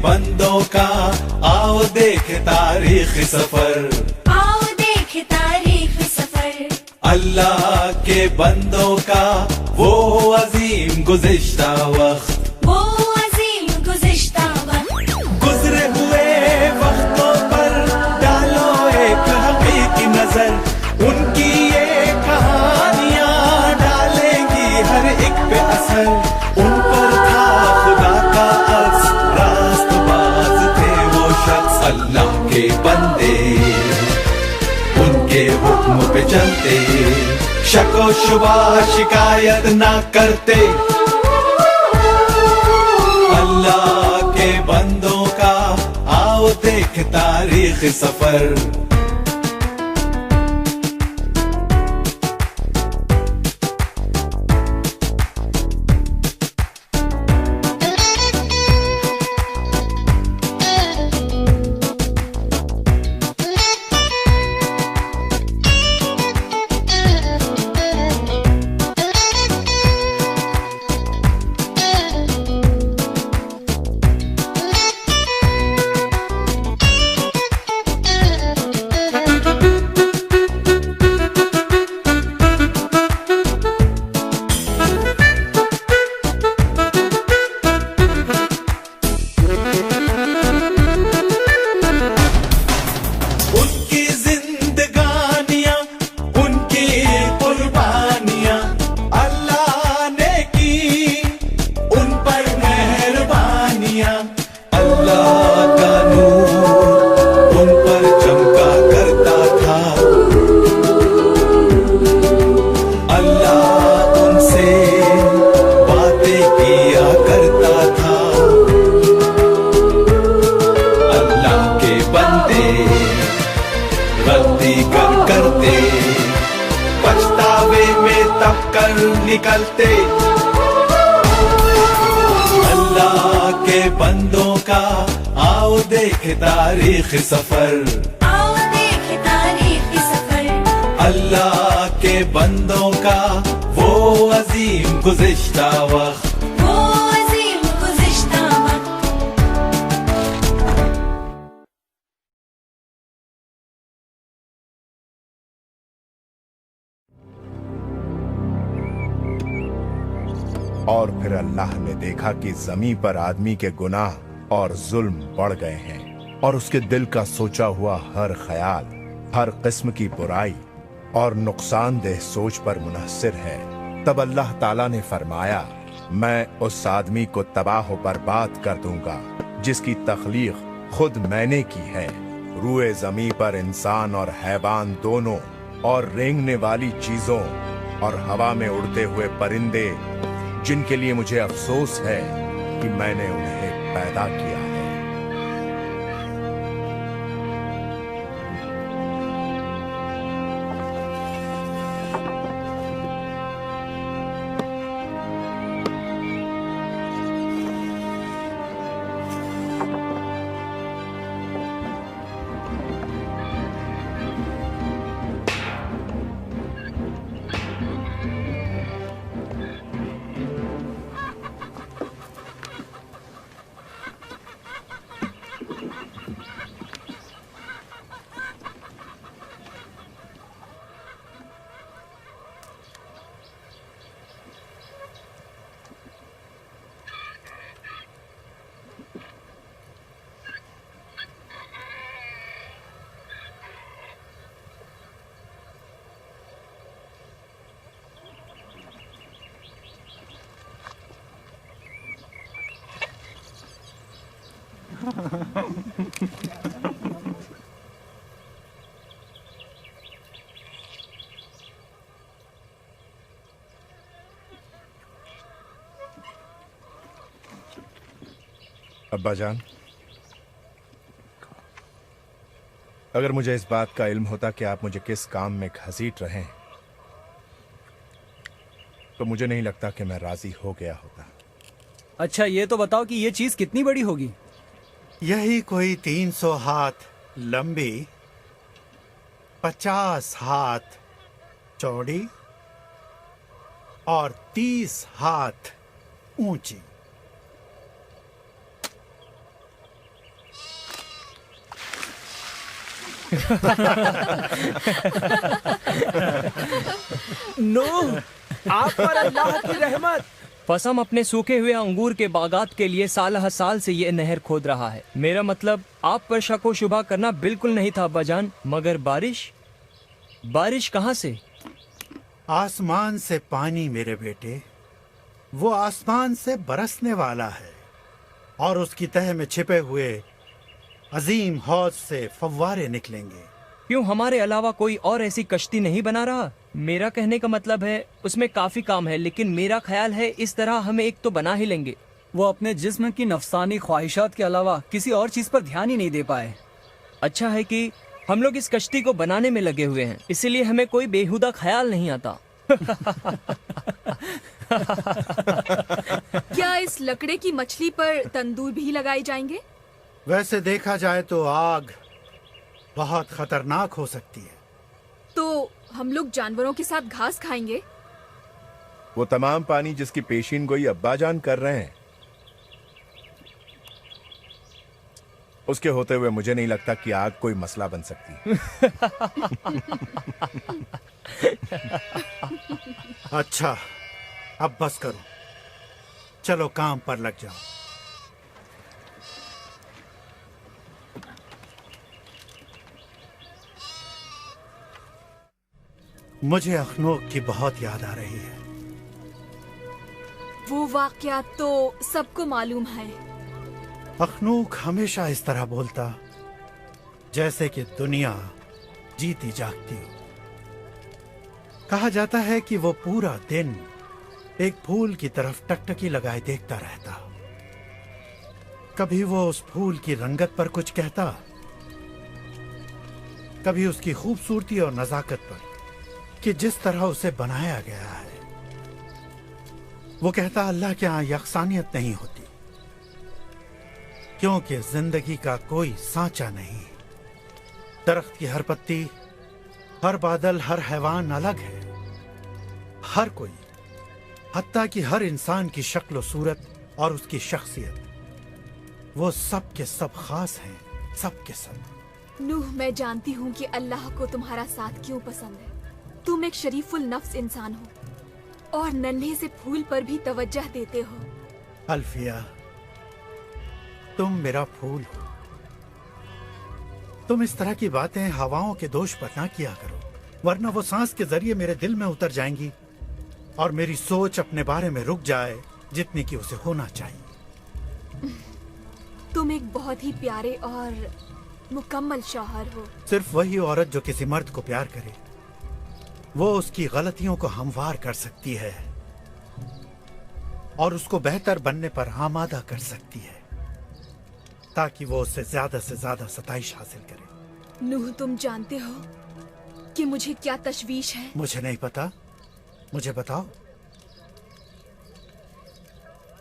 बंदों का आओ देख तारीख सफर, आओ देख तारीख सफर। अल्लाह के बंदों का वो अजीम गुज़िश्ता वक्त, वो अजीम गुज़िश्ता वक्त। गुजरे हुए वक्तों पर डालो एक हकीकी नजर, उनकी ये कहानियां डालेंगी हर एक पे असर। उन पर था खुदा का अक्स, रास्तबाज थे वो शख्स, अल्लाह के बंदे उनके हुक्म पे चलते, शको शुबा शिकायत ना करते। अल्लाह के बंदों का आओ देख तारीख सफर। निकलते अल्लाह के बंदों का आओ देख तारीख सफर, आओ देख तारीख सफर। अल्लाह के बंदों का वो अजीम गुज़िश्ता वक्त, वो अजीम गुज़िश्ता वक्त। और फिर अल्लाह ने देखा कि जमीन पर आदमी के गुनाह और जुल्म बढ़ गए हैं, और उसके दिल का सोचा हुआ हर ख्याल हर किस्म की बुराई और नुकसानदेह सोच पर मुनहसिर है। तब अल्लाह ताला ने फरमाया, मैं उस आदमी को तबाह बर्बाद कर दूंगा जिसकी तख्लीक खुद मैंने की है। रूए जमीन पर इंसान और हैवान दोनों, और रेंगने वाली चीजों और हवा में उड़ते हुए परिंदे, जिनके लिए मुझे अफसोस है कि मैंने उन्हें पैदा किया है। अब्बाजान, अगर मुझे इस बात का इल्म होता कि आप मुझे किस काम में घसीट रहे हैं, तो मुझे नहीं लगता कि मैं राजी हो गया होता। अच्छा, ये तो बताओ कि ये चीज कितनी बड़ी होगी? यही कोई 300 हाथ लंबी, 50 हाथ चौड़ी और 30 हाथ ऊंची। नूह, आप पर अल्लाह की रहमत। फसम अपने सूखे हुए अंगूर के बागात के लिए साल हर साल से ये नहर खोद रहा है। मेरा मतलब आप पर शक व शुबा करना बिल्कुल नहीं था अब्बाजान, मगर बारिश कहाँ से? आसमान से पानी मेरे बेटे, वो आसमान से बरसने वाला है और उसकी तह में छिपे हुए अजीम हौज से फव्वारे निकलेंगे। क्यों हमारे अलावा कोई और ऐसी कश्ती नहीं बना रहा? मेरा कहने का मतलब है उसमें काफी काम है, लेकिन मेरा ख्याल है इस तरह हमें एक तो बना ही लेंगे। वो अपने जिस्म की नफसानी ख्वाहिशात के अलावा किसी और चीज पर ध्यान ही नहीं दे पाए। अच्छा है कि हम लोग इस कश्ती को बनाने में लगे हुए हैं, इसीलिए हमें कोई बेहुदा ख्याल नहीं आता। क्या इस लकड़े की मछली पर तंदूर भी लगाए जाएंगे? वैसे देखा जाए तो आग बहुत खतरनाक हो सकती है। तो हम लोग जानवरों के साथ घास खाएंगे? वो तमाम पानी जिसकी पेशीन गोई अब्बाजान कर रहे हैं, उसके होते हुए मुझे नहीं लगता कि आग कोई मसला बन सकती। अच्छा, अब बस करो, चलो काम पर लग जाओ। मुझे अखनूक की बहुत याद आ रही है। वो वाकया तो सबको मालूम है। अखनूक हमेशा इस तरह बोलता जैसे कि दुनिया जीती जागती हो। कहा जाता है कि वो पूरा दिन एक फूल की तरफ टकटकी लगाए देखता रहता। कभी वो उस फूल की रंगत पर कुछ कहता, कभी उसकी खूबसूरती और नजाकत पर कि जिस तरह उसे बनाया गया है। वो कहता अल्लाह के यहाँ यकसानियत नहीं होती, क्योंकि जिंदगी का कोई सांचा नहीं। दरख्त की हर पत्ती, हर बादल, हर हैवान अलग है। हर कोई, हत्ता कि हर इंसान की शक्ल सूरत और उसकी शख्सियत, वो सब के सब खास हैं, सब के सब। नूह, मैं जानती हूँ कि अल्लाह को तुम्हारा साथ क्यों पसंद है। तुम एक शरीफुल नफ्स इंसान हो और नन्हे से फूल पर भी तवज्जह देते हो। अल्फिया, तुम मेरा फूल हो। तुम इस तरह की बातें हवाओं के दोष पर ना किया करो, वरना वो सांस के जरिए मेरे दिल में उतर जाएंगी और मेरी सोच अपने बारे में रुक जाए जितनी कि उसे होना चाहिए। तुम एक बहुत ही प्यारे और मुकम्मल शौहर हो। सिर्फ वही औरत जो किसी मर्द को प्यार करे, वो उसकी गलतियों को हमवार कर सकती है और उसको बेहतर बनने पर आमादा कर सकती है, ताकि वो उससे से ज्यादा सताइश हासिल करे। नूह, तुम जानते हो कि मुझे क्या तशवीश है? मुझे नहीं पता, मुझे बताओ।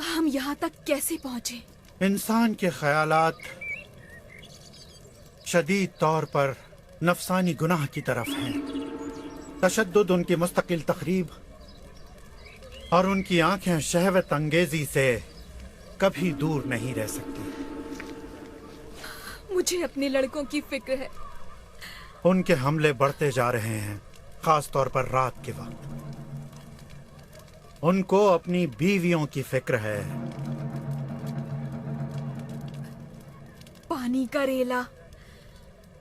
हम यहाँ तक कैसे पहुँचे? इंसान के ख्यालात शदीद तौर पर नफसानी गुनाह की तरफ हैं। तशद्दुद उनकी मुस्तकिल तकरीब और उनकी आंखें शहवत अंगेजी से कभी दूर नहीं रह सकती। मुझे अपने लड़कों की फिक्र है। उनके हमले बढ़ते जा रहे हैं, खास तौर पर रात के वक्त। उनको अपनी बीवियों की फिक्र है। पानी का रेला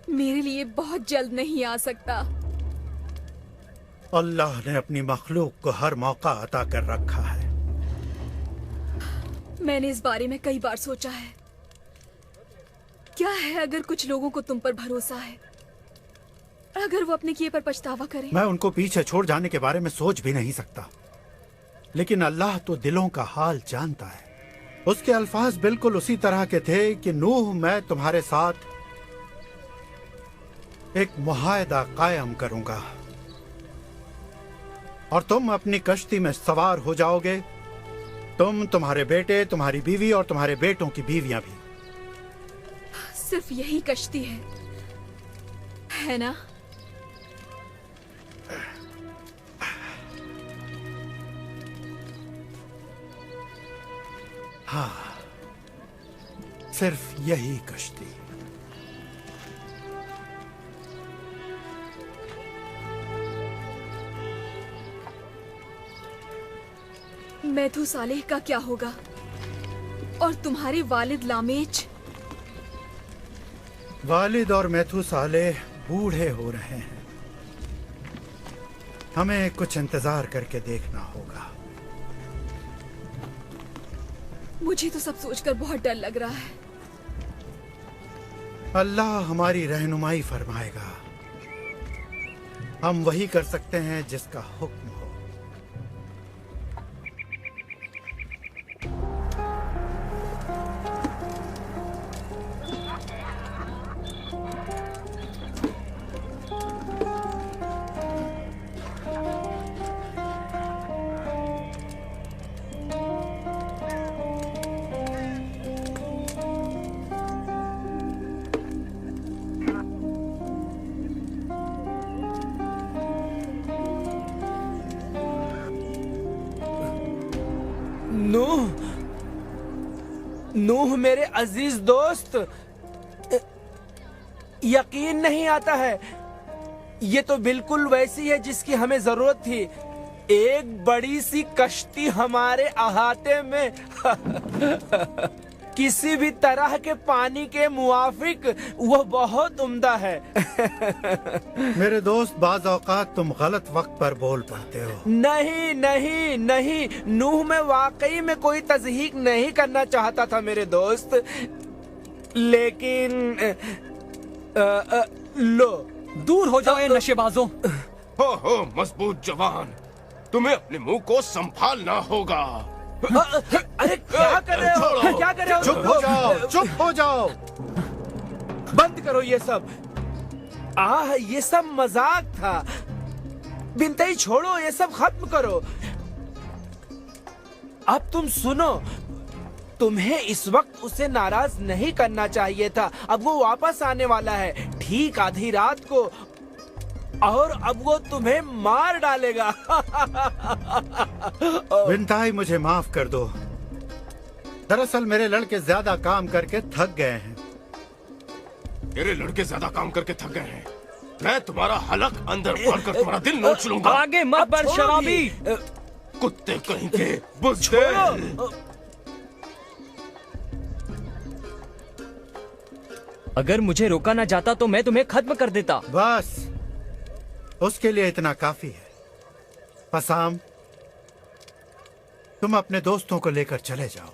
मेरे लिए बहुत जल्द नहीं आ सकता। अल्लाह ने अपनी मखलूक को हर मौका अता कर रखा है। मैंने इस बारे में कई बार सोचा है। क्या है अगर कुछ लोगों को तुम पर भरोसा है, अगर वो अपने किए पर पछतावा करें? मैं उनको पीछे छोड़ जाने के बारे में सोच भी नहीं सकता, लेकिन अल्लाह तो दिलों का हाल जानता है। उसके अल्फाज बिल्कुल उसी तरह के थे कि नूह, मैं तुम्हारे साथ एक मुआहदा कायम करूंगा और तुम अपनी कश्ती में सवार हो जाओगे, तुम, तुम्हारे बेटे, तुम्हारी बीवी और तुम्हारे बेटों की बीवियां भी। सिर्फ यही कश्ती है ना? हाँ, सिर्फ यही कश्ती। मैथू सालेह का क्या होगा? और तुम्हारे वालिद लामेच? वालिद और मैथू सालेह बूढ़े हो रहे हैं। हमें कुछ इंतजार करके देखना होगा। मुझे तो सब सोचकर बहुत डर लग रहा है। अल्लाह हमारी रहनुमाई फरमाएगा। हम वही कर सकते हैं जिसका हुक्म हो। नूह, नूह मेरे अजीज दोस्त, यकीन नहीं आता है। ये तो बिल्कुल वैसी है जिसकी हमें जरूरत थी। एक बड़ी सी कश्ती हमारे अहाते में किसी भी तरह के पानी के मुआफिक, वह बहुत उम्दा है। मेरे दोस्त, बाज औकात तुम गलत वक्त पर बोल पड़ते हो। नहीं नहीं नहीं, नूह में वाकई में कोई तज़हीक नहीं करना चाहता था मेरे दोस्त, लेकिन लो। दूर हो जाओ ये नशेबाजों। हो मजबूत जवान, तुम्हें अपने मुंह को संभालना होगा। अरे क्या कर रहे हो? क्या कर रहे हो? चुप हो जाओ, चुप हो जाओ। बंद करो ये सब। ये सब मजाक था। बिनते छोड़ो, ये सब खत्म करो। अब तुम सुनो, तुम्हें इस वक्त उसे नाराज नहीं करना चाहिए था। अब वो वापस आने वाला है ठीक आधी रात को, और अब वो तुम्हें मार डालेगा। बिनताई, मुझे माफ कर दो। दरअसल मेरे लड़के ज्यादा काम करके थक गए हैं। तेरे लड़के ज्यादा काम करके थक गए हैं। मैं तुम्हारा हलक अंदर भरकर तुम्हारा दिल नोच लूंगा। आगे मत बढ़ शराबी। कुत्ते कहीं के बुज़दिल। अगर मुझे रोका ना जाता तो मैं तुम्हें खत्म कर देता। बस, उसके लिए इतना काफी है। पसाम, तुम अपने दोस्तों को लेकर चले जाओ।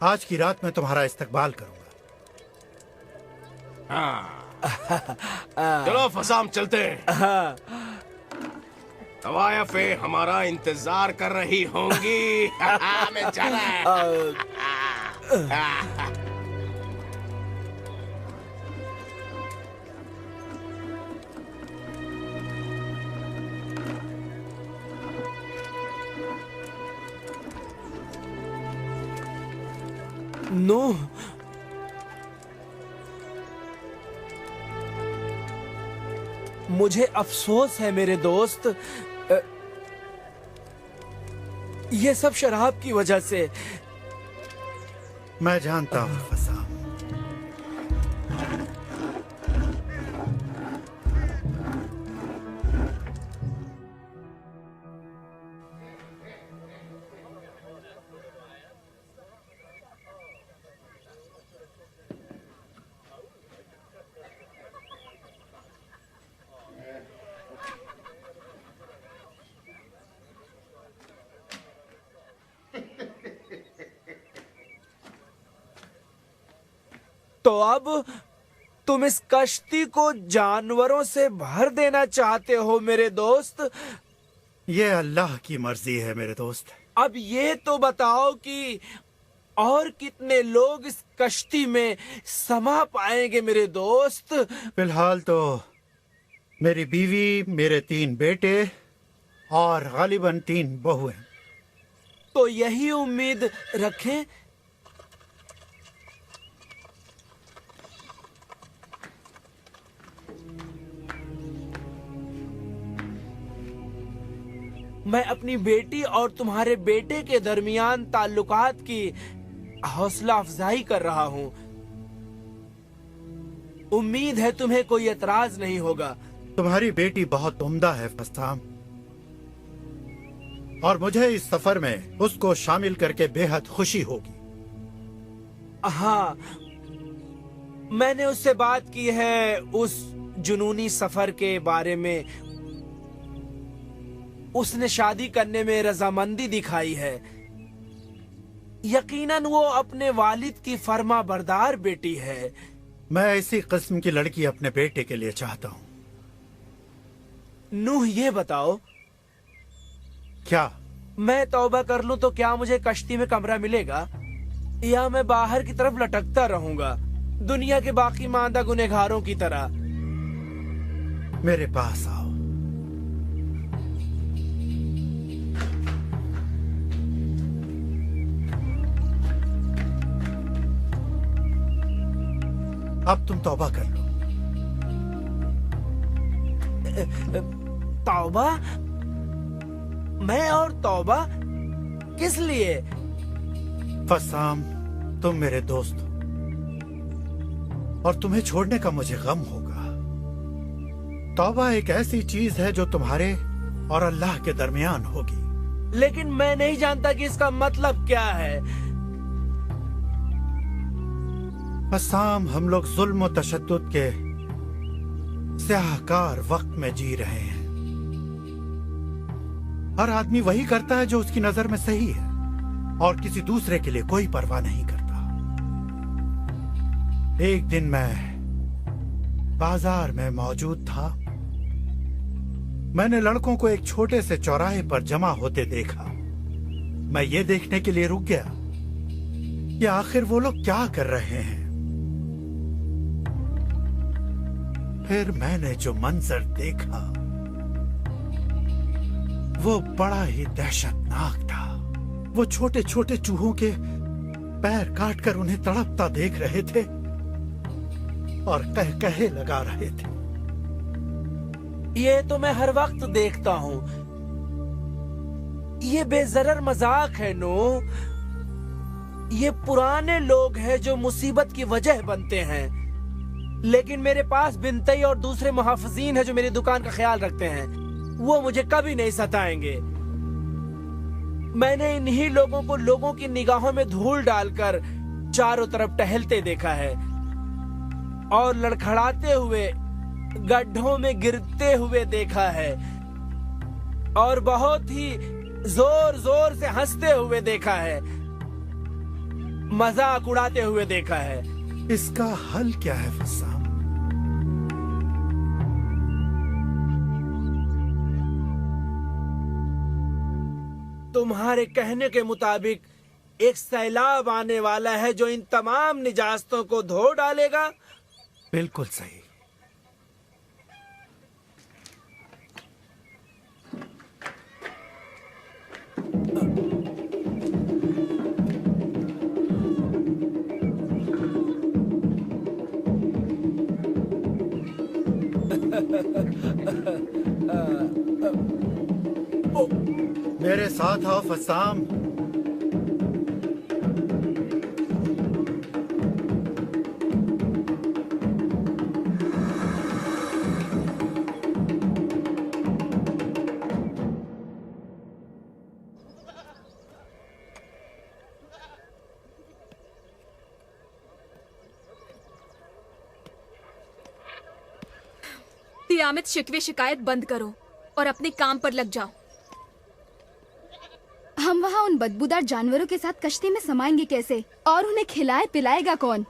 आज की रात मैं तुम्हारा इस्तकबाल करूंगा। चलो फसाम, चलते हैं। तवायफे हमारा इंतजार कर रही होंगी। मैं जा रहा है। नूह, मुझे अफसोस है मेरे दोस्त, ये सब शराब की वजह से। मैं जानता हूँ फसाम। तो अब तुम इस कश्ती को जानवरों से भर देना चाहते हो मेरे दोस्त? ये अल्लाह की मर्जी है मेरे दोस्त। अब ये तो बताओ कि और कितने लोग इस कश्ती में समा पाएंगे मेरे दोस्त? फिलहाल तो मेरी बीवी, मेरे 3 बेटे और गालिबन 3 बहुएं। तो यही उम्मीद रखें। मैं अपनी बेटी और तुम्हारे बेटे के दरमियान ताल्लुकात की हौसला अफजाई कर रहा हूँ। उम्मीद है तुम्हें कोई एतराज नहीं होगा। तुम्हारी बेटी बहुत उम्दा है फसाम। और मुझे इस सफर में उसको शामिल करके बेहद खुशी होगी। हाँ, मैंने उससे बात की है उस जुनूनी सफर के बारे में। उसने शादी करने में रजामंदी दिखाई है। यकीनन वो अपने वालिद की फर्मा बरदार बेटी है। मैं इसी किस्म की लड़की अपने बेटे के लिए चाहता हूँ। नूह, ये बताओ, क्या मैं तौबा कर लूं तो क्या मुझे कश्ती में कमरा मिलेगा, या मैं बाहर की तरफ लटकता रहूंगा दुनिया के बाकी मांदा गुनहगारों की तरह? मेरे पास आओ। अब तुम तौबा कर लो। तौबा? मैं और तौबा? किस लिए? फसाम, तुम मेरे दोस्त हो और तुम्हें छोड़ने का मुझे गम होगा। तौबा एक ऐसी चीज है जो तुम्हारे और अल्लाह के दरमियान होगी। लेकिन मैं नहीं जानता कि इसका मतलब क्या है। फसाम, हम लोग जुल्म और तशद्दुद के स्याहकार वक्त में जी रहे हैं। हर आदमी वही करता है जो उसकी नजर में सही है और किसी दूसरे के लिए कोई परवाह नहीं करता। एक दिन मैं बाजार में मौजूद था। मैंने लड़कों को एक छोटे से चौराहे पर जमा होते देखा। मैं ये देखने के लिए रुक गया कि आखिर वो लोग क्या कर रहे हैं। फिर मैंने जो मंजर देखा वो बड़ा ही दहशतनाक था। वो छोटे छोटे चूहों के पैर काटकर उन्हें तड़पता देख रहे थे और कहे लगा रहे थे। ये तो मैं हर वक्त देखता हूँ। ये बेजरर मजाक है नो। ये पुराने लोग हैं जो मुसीबत की वजह बनते हैं। लेकिन मेरे पास बिनतई और दूसरे मुहाफिजीन हैं जो मेरी दुकान का ख्याल रखते हैं। वो मुझे कभी नहीं सताएंगे। मैंने इन्हीं लोगों को लोगों की निगाहों में धूल डालकर चारों तरफ टहलते देखा है और लड़खड़ाते हुए गड्ढों में गिरते हुए देखा है और बहुत ही जोर जोर से हंसते हुए देखा है, मजाक उड़ाते हुए देखा है। इसका हल क्या है फसाम? तुम्हारे कहने के मुताबिक एक सैलाब आने वाला है जो इन तमाम निजास्तों को धो डालेगा। बिल्कुल सही। मेरे साथ आओ फसाम। तियामत शिकवे शिकायत बंद करो और अपने काम पर लग जाओ। हम वहाँ उन बदबूदार जानवरों के साथ कश्ती में समाएंगे कैसे? और उन्हें खिलाए पिलाएगा कौन?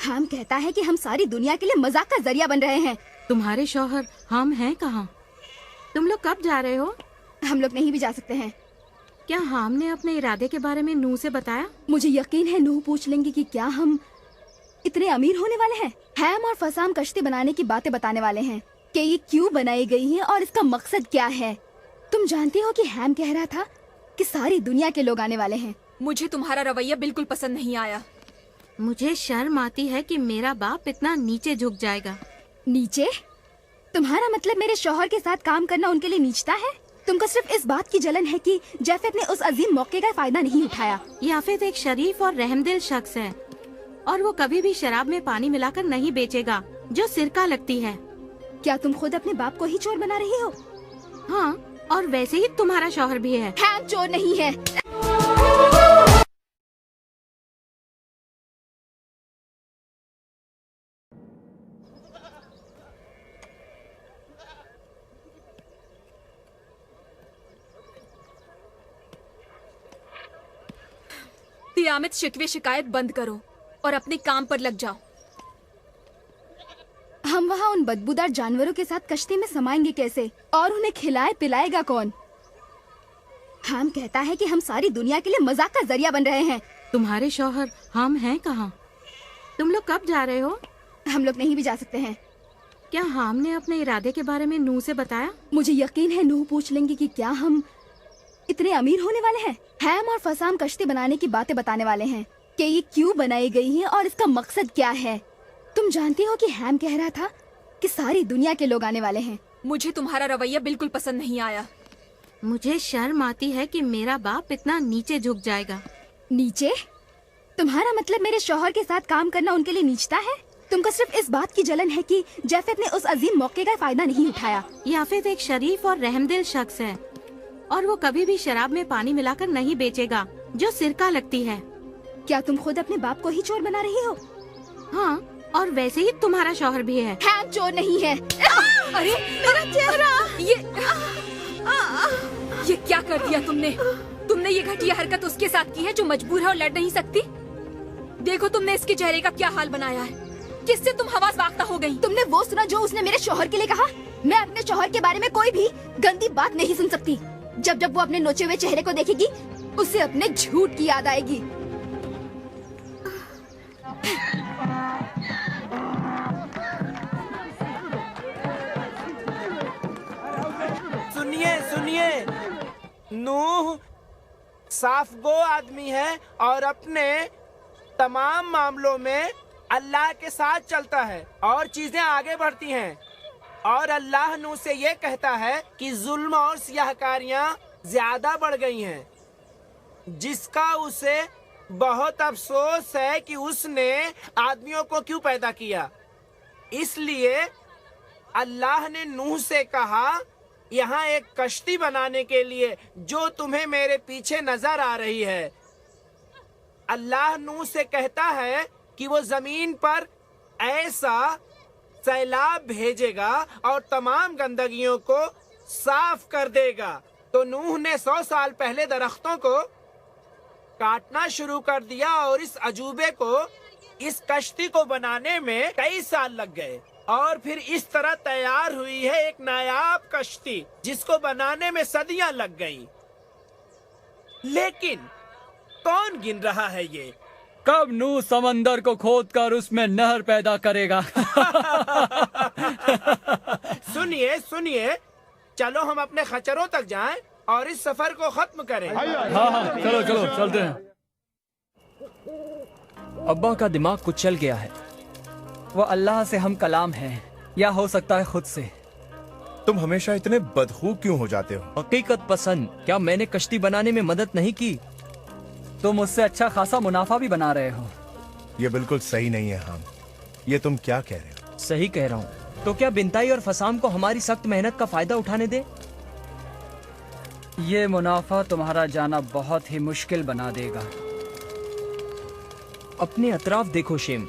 हम कहता है कि हम सारी दुनिया के लिए मजाक का जरिया बन रहे हैं। तुम्हारे शौहर हम हैं कहाँ? तुम लोग कब जा रहे हो? हम लोग नहीं भी जा सकते हैं। क्या हाम ने अपने इरादे के बारे में नूह से बताया? मुझे यकीन है नूह पूछ लेंगे कि क्या हम इतने अमीर होने वाले हैं। हैम और फसाम कश्ती बनाने की बातें बताने वाले हैं कि ये क्यों बनाई गई है और इसका मकसद क्या है। तुम जानती हो कि हैम कह रहा था कि सारी दुनिया के लोग आने वाले हैं। मुझे तुम्हारा रवैया बिल्कुल पसंद नहीं आया। मुझे शर्म आती है कि मेरा बाप इतना नीचे झुक जाएगा। नीचे? तुम्हारा मतलब मेरे शौहर के साथ काम करना उनके लिए नीचता है? तुमको सिर्फ इस बात की जलन है कि जाफेद ने उस अजीम मौके का फायदा नहीं उठाया। याफेद एक शरीफ और रहमदिल शख्स है और वो कभी भी शराब में पानी मिलाकर नहीं बेचेगा जो सिरका लगती है। क्या तुम खुद अपने बाप को ही चोर बना रही हो? हाँ, और वैसे ही तुम्हारा शौहर भी है। हैम चोर नहीं है। तियामत शिकवे शिकायत बंद करो और अपने काम पर लग जाओ। हम वहाँ उन बदबूदार जानवरों के साथ कश्ती में समाएंगे कैसे, और उन्हें खिलाए पिलाएगा कौन? हम कहता है कि हम सारी दुनिया के लिए मजाक का जरिया बन रहे हैं। तुम्हारे शौहर हम हैं कहाँ? तुम लोग कब जा रहे हो? हम लोग नहीं भी जा सकते हैं। क्या हाम ने अपने इरादे के बारे में नूह से बताया? मुझे यकीन है नूह पूछ लेंगे कि क्या हम इतने अमीर होने वाले हैं। हैम और फसाम कश्ती बनाने की बातें बताने वाले हैं कि ये क्यों बनाई गई है और इसका मकसद क्या है। तुम जानती हो कि हैम कह रहा था कि सारी दुनिया के लोग आने वाले हैं। मुझे तुम्हारा रवैया बिल्कुल पसंद नहीं आया। मुझे शर्म आती है कि मेरा बाप इतना नीचे झुक जाएगा। नीचे? तुम्हारा मतलब मेरे शौहर के साथ काम करना उनके लिए नीचता है? तुमको सिर्फ इस बात की जलन है कि जाफेद ने उस अजीम मौके का फायदा नहीं उठाया। याफेद एक शरीफ और रहमदिल शख्स है और वो कभी भी शराब में पानी मिलाकर नहीं बेचेगा जो सिरका लगती है। क्या तुम खुद अपने बाप को ही चोर बना रही हो? हाँ, और वैसे ही तुम्हारा शौहर भी है। हैम चोर नहीं है। अरे मेरा चेहरा! ये क्या कर दिया तुमने? तुमने ये घटिया हरकत उसके साथ की है जो मजबूर है और लड़ नहीं सकती। देखो तुमने इसके चेहरे का क्या हाल बनाया है। किससे तुम हवास वाख्ता हो गई? तुमने वो सुना जो उसने मेरे शौहर के लिए कहा? मैं अपने शौहर के बारे में कोई भी गंदी बात नहीं सुन सकती। जब जब वो अपने नोचे हुए चेहरे को देखेगी उसे अपने झूठ की याद आएगी। सुनिए सुनिए, नूह साफ गो आदमी है और अपने तमाम मामलों में अल्लाह के साथ चलता है और चीजें आगे बढ़ती हैं। और अल्लाह नूह से ये कहता है कि जुल्म और सियाहकारियां ज्यादा बढ़ गई हैं, जिसका उसे बहुत अफसोस है कि उसने आदमियों को क्यों पैदा किया। इसलिए अल्लाह ने नूह से कहा, यहाँ एक कश्ती बनाने के लिए जो तुम्हें मेरे पीछे नजर आ रही है। अल्लाह नूह से कहता है कि वो जमीन पर ऐसा सैलाब भेजेगा और तमाम गंदगियों को साफ कर देगा। तो नूह ने 100 साल पहले दरख्तों को काटना शुरू कर दिया और इस अजूबे को, इस कश्ती को बनाने में कई साल लग गए और फिर इस तरह तैयार हुई है एक नायाब कश्ती जिसको बनाने में सदियां लग गईं। लेकिन कौन गिन रहा है ये? कब नूह समंदर को खोदकर उसमें नहर पैदा करेगा? सुनिए सुनिए, चलो हम अपने खच्चरों तक जाएं और इस सफर को खत्म करें। हाँ, चलो चलो चलते हैं। अब्बा का दिमाग कुछ चल गया है। वो अल्लाह से हम कलाम हैं, या हो सकता है खुद से। तुम हमेशा इतने बदखू क्यों हो जाते हो? हकीकत पसंद, क्या मैंने कश्ती बनाने में मदद नहीं की? तुम उससे अच्छा खासा मुनाफा भी बना रहे हो। ये बिल्कुल सही नहीं है हम। ये तुम क्या कह रहे हो? सही कह रहा हूँ। तो क्या बिनताई और फसाम को हमारी सख्त मेहनत का फायदा उठाने दे? ये मुनाफा तुम्हारा जाना बहुत ही मुश्किल बना देगा। अपने अतराफ देखो शेम,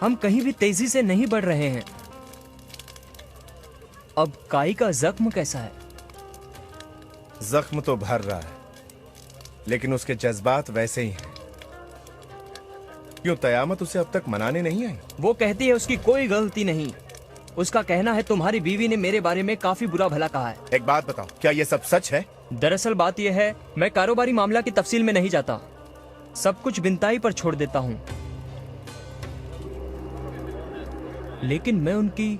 हम कहीं भी तेजी से नहीं बढ़ रहे हैं। अब काई का जख्म कैसा है? जख्म तो भर रहा है, लेकिन उसके जज्बात वैसे ही हैं। क्यों तयामत उसे अब तक मनाने नहीं आई? वो कहती है उसकी कोई गलती नहीं। उसका कहना है तुम्हारी बीवी ने मेरे बारे में काफी बुरा भला कहा है। एक बात बताओ, क्या ये सब सच है? दरअसल बात यह है, मैं कारोबारी मामला की तफसील में नहीं जाता, सब कुछ बिनताई पर छोड़ देता हूँ। लेकिन मैं उनकी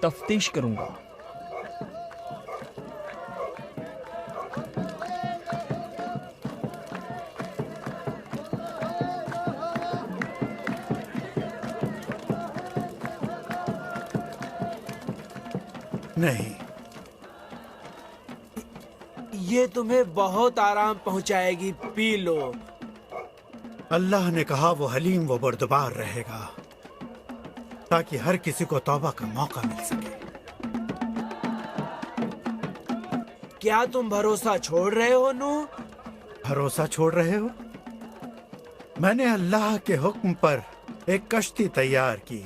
तफ्तीश करूंगा। नहीं, ये तुम्हें बहुत आराम पहुंचाएगी, पी लो। अल्लाह ने कहा वो हलीम व बर्दबार रहेगा। ताकि हर किसी को तौबा का मौका मिल सके। क्या तुम भरोसा छोड़ रहे हो नूह? भरोसा छोड़ रहे हो? मैंने अल्लाह के हुक्म पर एक कश्ती तैयार की,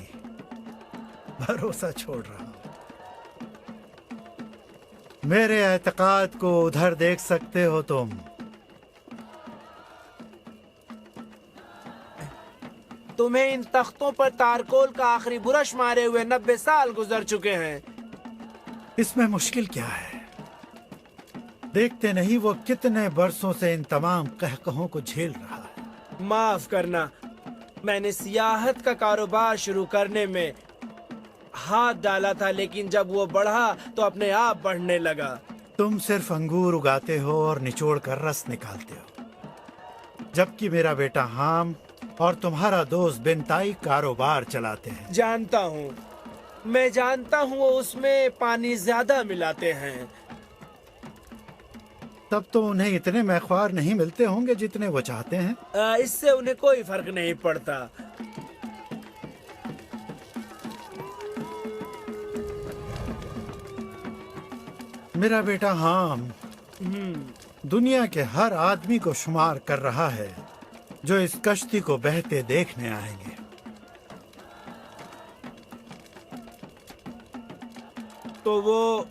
भरोसा छोड़ रहा हूं। मेरे एतकाद को उधर देख सकते हो तुम। तुम्हें इन तख्तों पर तारकोल का आखिरी बुरश मारे हुए 90 साल गुजर चुके हैं। इसमें मुश्किल क्या है? देखते नहीं वो कितने बरसों से इन तमाम कहकहों को झेल रहा है। माफ करना, मैंने सियाहत का कारोबार शुरू करने में हाथ डाला था, लेकिन जब वो बढ़ा तो अपने आप बढ़ने लगा। तुम सिर्फ अंगूर उगाते हो और निचोड़ कर रस निकालते हो, जबकि मेरा बेटा हाम और तुम्हारा दोस्त बिनताई कारोबार चलाते हैं। जानता हूँ, मैं जानता हूँ वो उसमें पानी ज्यादा मिलाते हैं। तब तो उन्हें इतने मैख्वार नहीं मिलते होंगे जितने वो चाहते हैं। इससे उन्हें कोई फर्क नहीं पड़ता। मेरा बेटा हाम दुनिया के हर आदमी को शुमार कर रहा है जो इस कश्ती को बहते देखने आएंगे। तो वो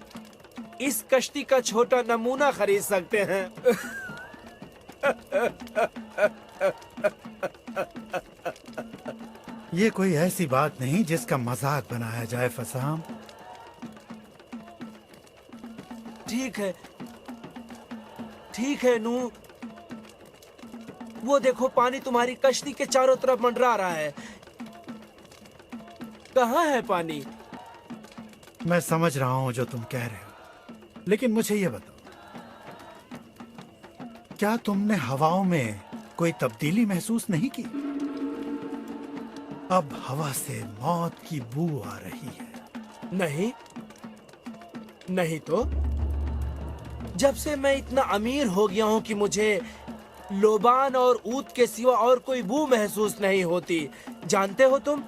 इस कश्ती का छोटा नमूना खरीद सकते हैं। ये कोई ऐसी बात नहीं जिसका मजाक बनाया जाए फसाम। ठीक है नूह। वो देखो, पानी तुम्हारी कश्ती के चारों तरफ मंडरा रहा है। कहाँ है पानी? मैं समझ रहा हूँ जो तुम कह रहे हो, लेकिन मुझे ये बताओ, क्या तुमने हवाओं में कोई तब्दीली महसूस नहीं की? अब हवा से मौत की बू आ रही है। नहीं तो जब से मैं इतना अमीर हो गया हूँ कि मुझे लोबान और ऊद के सिवा और कोई बू महसूस नहीं होती। जानते हो तुम,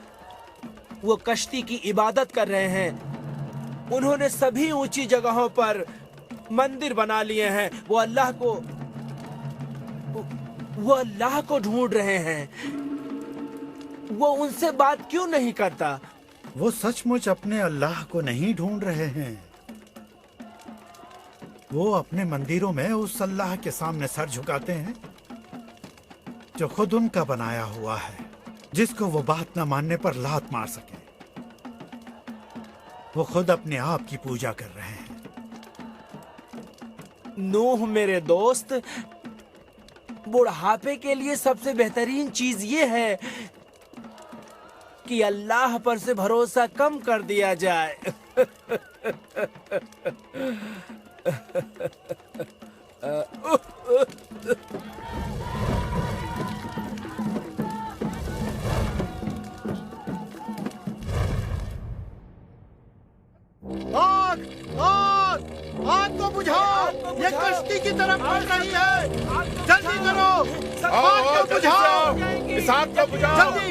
वो कश्ती की इबादत कर रहे हैं। उन्होंने सभी ऊंची जगहों पर मंदिर बना लिए हैं। वो अल्लाह को ढूंढ रहे हैं। वो उनसे बात क्यों नहीं करता? वो सचमुच अपने अल्लाह को नहीं ढूंढ रहे हैं। वो अपने मंदिरों में उस अल्लाह के सामने सर झुकाते हैं जो खुद उनका बनाया हुआ है, जिसको वो बात न मानने पर लात मार सके। वो खुद अपने आप की पूजा कर रहे हैं। नूह मेरे दोस्त, बुढ़ापे के लिए सबसे बेहतरीन चीज ये है कि अल्लाह पर से भरोसा कम कर दिया जाए। आग को बुझाओ, ये कश्ती की तरफ बढ़ रही है। जल्दी करो, आग को बुझाओ, इस आग को बुझाओ। जल्दी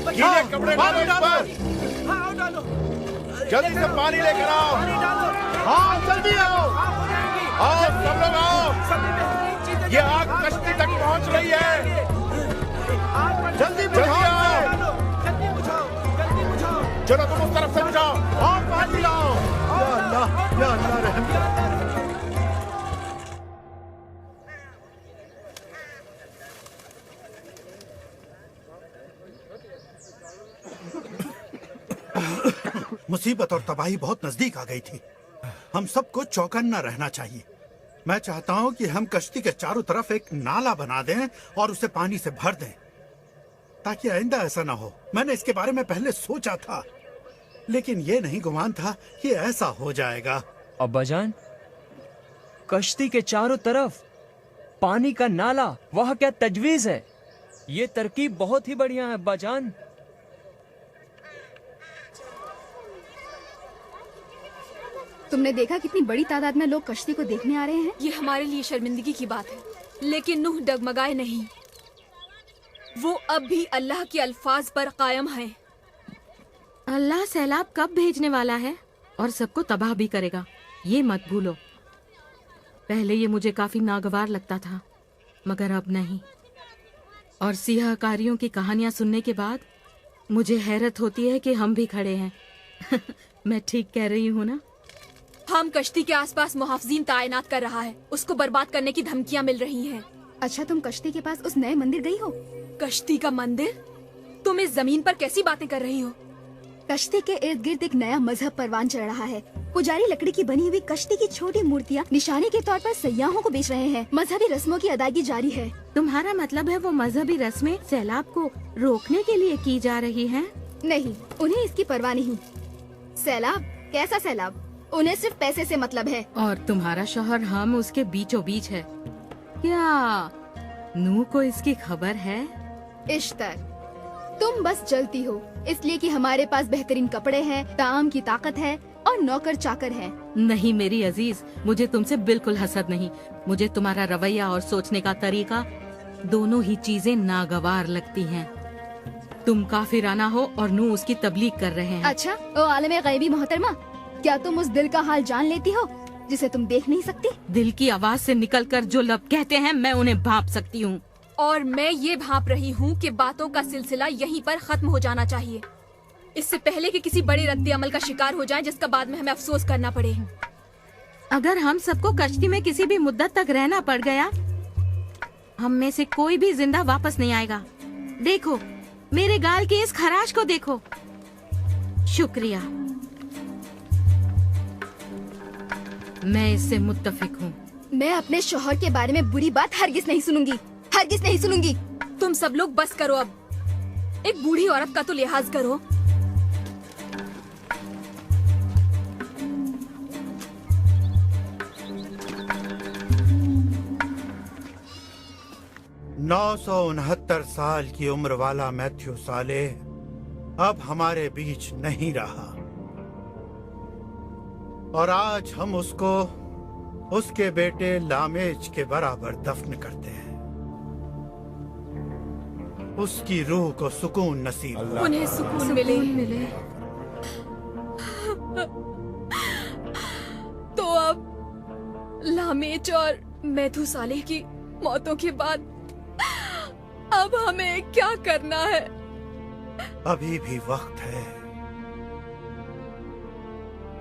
गीले कपड़े डालो इस पर। डालो, जल्दी से पानी लेकर आओ। हाँ जल्दी आओ। आओ सब लोग आओ। ये आग कश्ती तक पहुंच रही है। जल्दी बुझाओ। चलो तुम उस तरफ से बुझाओ। और पानी लाओ। या अल्लाह रहम कर। मुसीबत और तबाही बहुत नजदीक आ गई थी। हम सबको चौकन्ना रहना चाहिए। मैं चाहता हूं कि हम कश्ती के चारों तरफ एक नाला बना दें और उसे पानी से भर दें, ताकि आइंदा ऐसा ना हो। मैंने इसके बारे में पहले सोचा था, लेकिन ये नहीं गुमान था कि ऐसा हो जाएगा। अब्बाजान, कश्ती के चारों तरफ पानी का नाला, वह क्या तजवीज है? ये तरकीब बहुत ही बढ़िया है अब्बाजान। तुमने देखा कितनी बड़ी तादाद में लोग कश्ती को देखने आ रहे हैं? ये हमारे लिए शर्मिंदगी की बात है, लेकिन नूह डगमगाए नहीं। वो अब भी अल्लाह के अल्फाज पर कायम है। अल्लाह सैलाब कब भेजने वाला है और सबको तबाह भी करेगा, ये मत भूलो। पहले ये मुझे काफी नागवार लगता था, मगर अब नहीं। और सियाहकारियों की कहानियां सुनने के बाद मुझे हैरत होती है कि हम भी खड़े हैं। मैं ठीक कह रही हूँ ना? हम कश्ती के आसपास मुहाफिजीन तैनात कर रहा है, उसको बर्बाद करने की धमकियां मिल रही हैं। अच्छा, तुम कश्ती के पास उस नए मंदिर गई हो? कश्ती का मंदिर? तुम इस जमीन पर कैसी बातें कर रही हो? कश्ती के इर्द गिर्द एक नया मजहब परवान चढ़ रहा है। पुजारी लकड़ी की बनी हुई कश्ती की छोटी मूर्तियाँ निशानी के तौर पर सयाहों को बेच रहे हैं। मजहबी रस्मों की अदायगी जारी है। तुम्हारा मतलब है वो मजहबी रस्में सैलाब को रोकने के लिए की जा रही हैं? नहीं, उन्हें इसकी परवाह नहीं। सैलाब? कैसा सैलाब? उन्हें सिर्फ पैसे से मतलब है। और तुम्हारा शौहर हम उसके बीचों बीच है। क्या नू को इसकी खबर है? इश्तर, तुम बस जलती हो इसलिए कि हमारे पास बेहतरीन कपड़े हैं, ताम की ताकत है और नौकर चाकर हैं। नहीं मेरी अजीज, मुझे तुमसे बिल्कुल हसद नहीं। मुझे तुम्हारा रवैया और सोचने का तरीका, दोनों ही चीजें नागवार लगती हैं। तुम काफिराना हो और नू उसकी तबलीग कर रहे हैं। अच्छा, ओ आलमे गैबी मोहतरमा, क्या तुम उस दिल का हाल जान लेती हो जिसे तुम देख नहीं सकती? दिल की आवाज से निकलकर जो लब कहते हैं मैं उन्हें भांप सकती हूँ। और मैं ये भांप रही हूँ कि बातों का सिलसिला यहीं पर खत्म हो जाना चाहिए, इससे पहले कि किसी बड़े रद्द अमल का शिकार हो जाए जिसका बाद में हमें अफसोस करना पड़े। अगर हम सबको कश्ती में किसी भी मुद्दत तक रहना पड़ गया, हम में से कोई भी जिंदा वापस नहीं आएगा। देखो मेरे गाल की इस खराश को देखो। शुक्रिया, मैं इससे मुत्तफिक हूँ। मैं अपने शौहर के बारे में बुरी बात हरगिज नहीं सुनूंगी, हरगिज नहीं सुनूंगी। तुम सब लोग बस करो अब, एक बूढ़ी औरत का तो लिहाज करो। नौ 969 साल की उम्र वाला मैथ्यू साले अब हमारे बीच नहीं रहा और आज हम उसको उसके बेटे लामेज के बराबर दफन करते हैं। उसकी रूह को सुकून नसीब हो। उन्हें सुकून मिले। तो अब लामेज और मैथुसालेह की मौतों के बाद अब हमें क्या करना है? अभी भी वक्त है।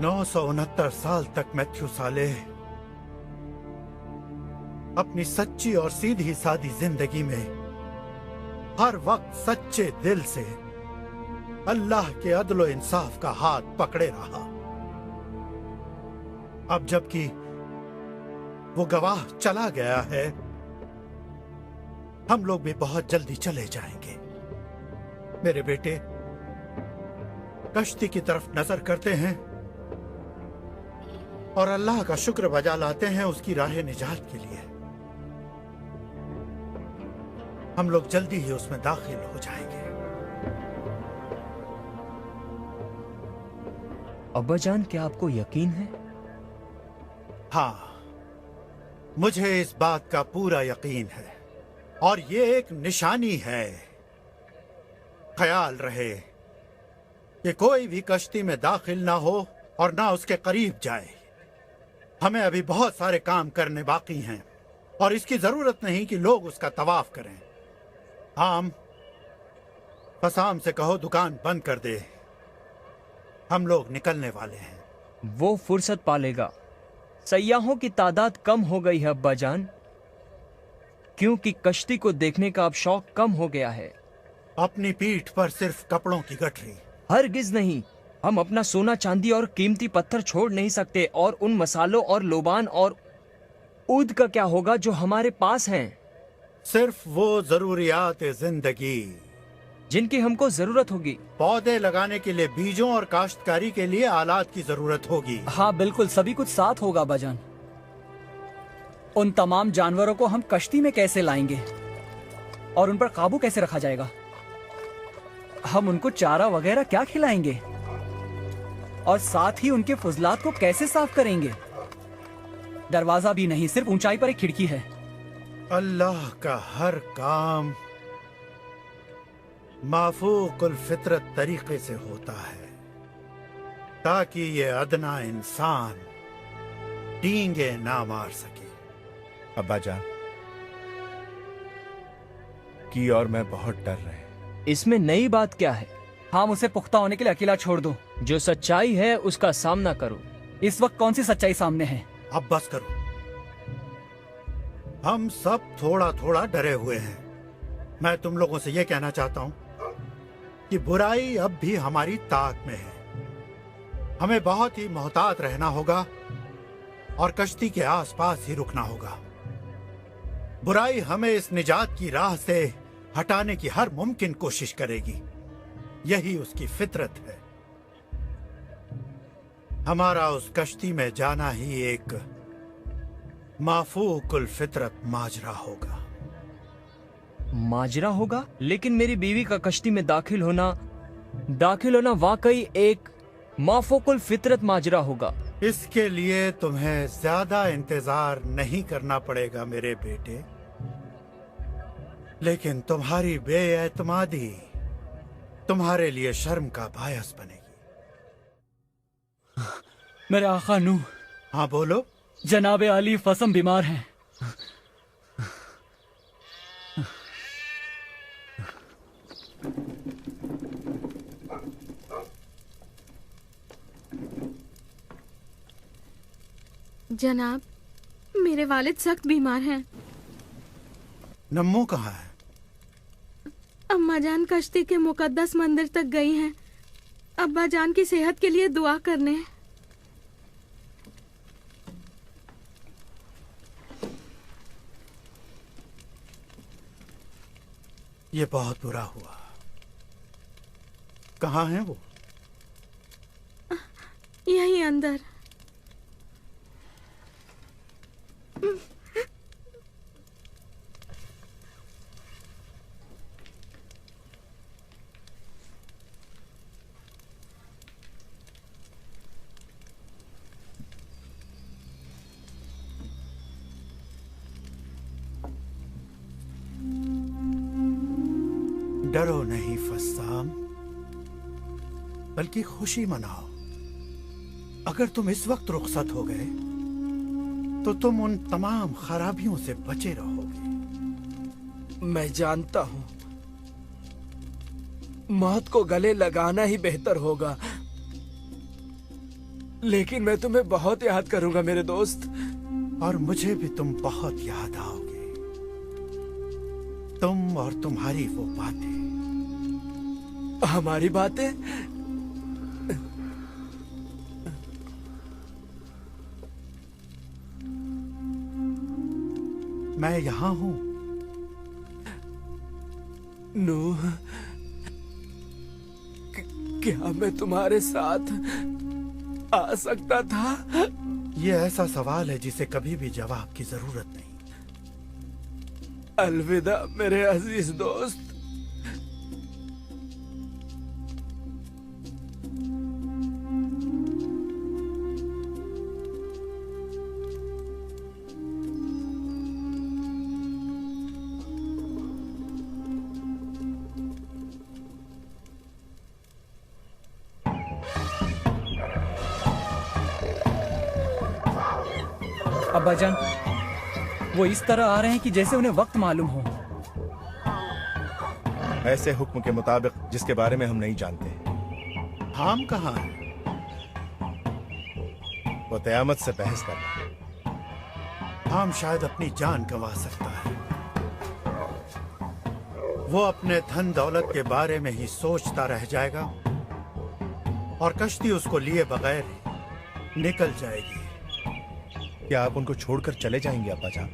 969 साल तक मैथ्यू सालेह अपनी सच्ची और सीधी सादी जिंदगी में हर वक्त सच्चे दिल से अल्लाह के अदल इंसाफ का हाथ पकड़े रहा। अब जबकि वो गवाह चला गया है, हम लोग भी बहुत जल्दी चले जाएंगे। मेरे बेटे कश्ती की तरफ नजर करते हैं और अल्लाह का शुक्र बजा लाते हैं उसकी राह निजात के लिए। हम लोग जल्दी ही उसमें दाखिल हो जाएंगे। अब्बाजान, क्या आपको यकीन है? हाँ, मुझे इस बात का पूरा यकीन है और ये एक निशानी है। ख्याल रहे कि कोई भी कश्ती में दाखिल ना हो और ना उसके करीब जाए। हमें अभी बहुत सारे काम करने बाकी हैं और इसकी जरूरत नहीं कि लोग उसका तवाफ करें। हम फसाम से कहो दुकान बंद कर दे, हम लोग निकलने वाले हैं। वो फुर्सत पालेगा। सयाहों की तादाद कम हो गई है अब्बाजान, क्योंकि कश्ती को देखने का अब शौक कम हो गया है। अपनी पीठ पर सिर्फ कपड़ों की गठरी? हरगिज नहीं। हम अपना सोना चांदी और कीमती पत्थर छोड़ नहीं सकते। और उन मसालों और लोबान और ऊद का क्या होगा जो हमारे पास हैं? सिर्फ वो जरूरियात जिंदगी जिनकी हमको जरूरत होगी। पौधे लगाने के लिए बीजों और काश्तकारी के लिए आलात की जरूरत होगी। हाँ बिल्कुल, सभी कुछ साथ होगा बाजान। उन तमाम जानवरों को हम कश्ती में कैसे लाएंगे और उन पर काबू कैसे रखा जाएगा? हम उनको चारा वगैरह क्या खिलाएंगे और साथ ही उनके फुजलात को कैसे साफ करेंगे? दरवाजा भी नहीं, सिर्फ ऊंचाई पर एक खिड़की है। अल्लाह का हर काम माफूकुल फितरत तरीके से होता है। ताकि ये अदना इंसान डींगे ना मार सके। अब्बा जान, की और मैं बहुत डर रहे हैं। इसमें नई बात क्या है? हम उसे पुख्ता होने के लिए अकेला छोड़ दो। जो सच्चाई है उसका सामना करो। इस वक्त कौन सी सच्चाई सामने है? अब बस करो। हम सब थोड़ा थोड़ा डरे हुए हैं। मैं तुम लोगों से यह कहना चाहता हूं कि बुराई अब भी हमारी ताक में है। हमें बहुत ही मोहतात रहना होगा और कश्ती के आसपास ही रुकना होगा। बुराई हमें इस निजात की राह से हटाने की हर मुमकिन कोशिश करेगी। यही उसकी फितरत है। हमारा उस कश्ती में जाना ही एक माफूकुल फितरत माजरा होगा। माजरा होगा? लेकिन मेरी बीवी का कश्ती में दाखिल होना वाकई एक माफूकुल फितरत माजरा होगा। इसके लिए तुम्हें ज्यादा इंतजार नहीं करना पड़ेगा मेरे बेटे, लेकिन तुम्हारी बेएतमादी तुम्हारे लिए शर्म का बायस बनेगी। मेरे आका नूह। हाँ बोलो। जनाबे अली फसम बीमार हैं। जनाब, मेरे वालिद सख्त बीमार हैं। नम्मू कहाँ है? अम्मा जान कश्ती के मुकद्दस मंदिर तक गई हैं। अब्बा जान की सेहत के लिए दुआ करने। ये बहुत बुरा हुआ। कहाँ हैं वो? यहीं अंदर। डरो नहीं फस्साम, बल्कि खुशी मनाओ। अगर तुम इस वक्त रुखसत हो गए तो तुम उन तमाम खराबियों से बचे रहोगे। मैं जानता हूँ मौत को गले लगाना ही बेहतर होगा, लेकिन मैं तुम्हें बहुत याद करूंगा मेरे दोस्त। और मुझे भी तुम बहुत याद आओगे। तुम और तुम्हारी वो बातें। हमारी बातें? मैं यहाँ हूँ। नूह, क्या मैं तुम्हारे साथ आ सकता था? ये ऐसा सवाल है जिसे कभी भी जवाब की जरूरत नहीं। अलविदा मेरे अजीज दोस्त। अब्बाजान, वो इस तरह आ रहे हैं कि जैसे उन्हें वक्त मालूम हो। ऐसे हुक्म के मुताबिक जिसके बारे में हम नहीं जानते। हम कहाँ हैं? वो क़यामत से बहस कर रहा है। हम शायद अपनी जान गंवा सकता है। वो अपने धन दौलत के बारे में ही सोचता रह जाएगा और कश्ती उसको लिए बगैर निकल जाएगी। क्या आप उनको छोड़कर चले जाएंगे अब्बा जान?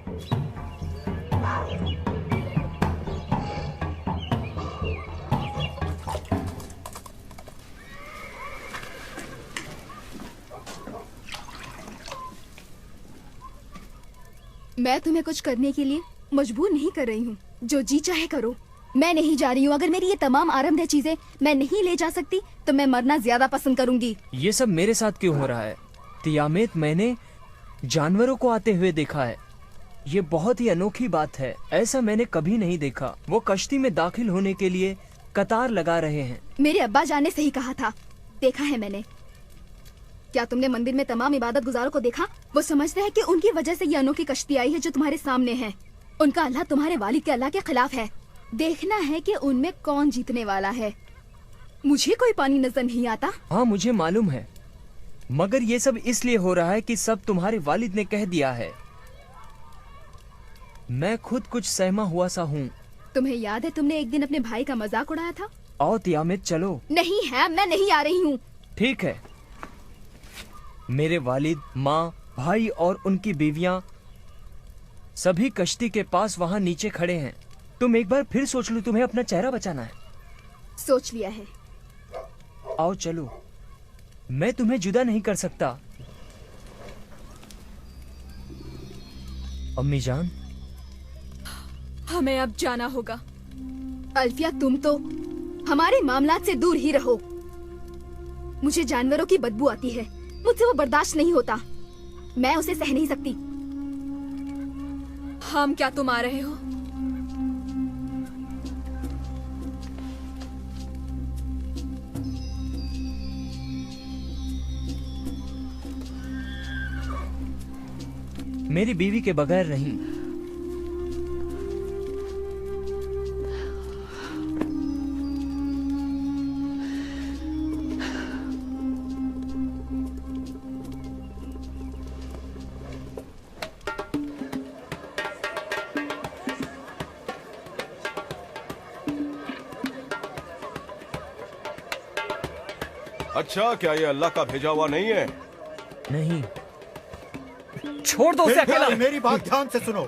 मैं तुम्हें कुछ करने के लिए मजबूर नहीं कर रही हूँ। जो जी चाहे करो। मैं नहीं जा रही हूँ। अगर मेरी ये तमाम आरामदेह चीजें मैं नहीं ले जा सकती तो मैं मरना ज्यादा पसंद करूंगी। ये सब मेरे साथ क्यों हो रहा है? तियामेत, मैंने जानवरों को आते हुए देखा है। ये बहुत ही अनोखी बात है। ऐसा मैंने कभी नहीं देखा। वो कश्ती में दाखिल होने के लिए कतार लगा रहे हैं। मेरे अब्बा जान ने सही कहा था। देखा है मैंने। क्या तुमने मंदिर में तमाम इबादत गुजारों को देखा? वो समझते हैं कि उनकी वजह से ये अनोखी कश्ती आई है जो तुम्हारे सामने है। उनका अल्लाह तुम्हारे वालिद के अल्लाह के खिलाफ है। देखना है कि उनमें कौन जीतने वाला है। मुझे कोई पानी नजर नहीं आता। हाँ मुझे मालूम है, मगर ये सब इसलिए हो रहा है कि सब तुम्हारे वालिद ने कह दिया है। मैं खुद कुछ सहमा हुआ सा हूँ। तुम्हें याद है तुमने एक दिन अपने भाई का मजाक उड़ाया था? आओ तियामित चलो। नहीं है, मैं नहीं आ रही हूँ। ठीक है। मेरे वालिद, माँ, भाई और उनकी बीवियां सभी कश्ती के पास वहाँ नीचे खड़े हैं। तुम एक बार फिर सोच लो, तुम्हें अपना चेहरा बचाना है। सोच लिया है। आओ चलो, मैं तुम्हें जुदा नहीं कर सकता। अम्मी जान, हमें अब जाना होगा। अल्फिया तुम तो हमारे मामलात से दूर ही रहो। मुझे जानवरों की बदबू आती है, मुझसे वो बर्दाश्त नहीं होता। मैं उसे सह नहीं सकती। हम क्या तुम आ रहे हो? मेरी बीवी के बगैर नहीं। अच्छा, क्या ये अल्लाह का भेजा हुआ नहीं है? नहीं, छोड़ दो उसे अकेला। मेरी बात ध्यान से सुनो।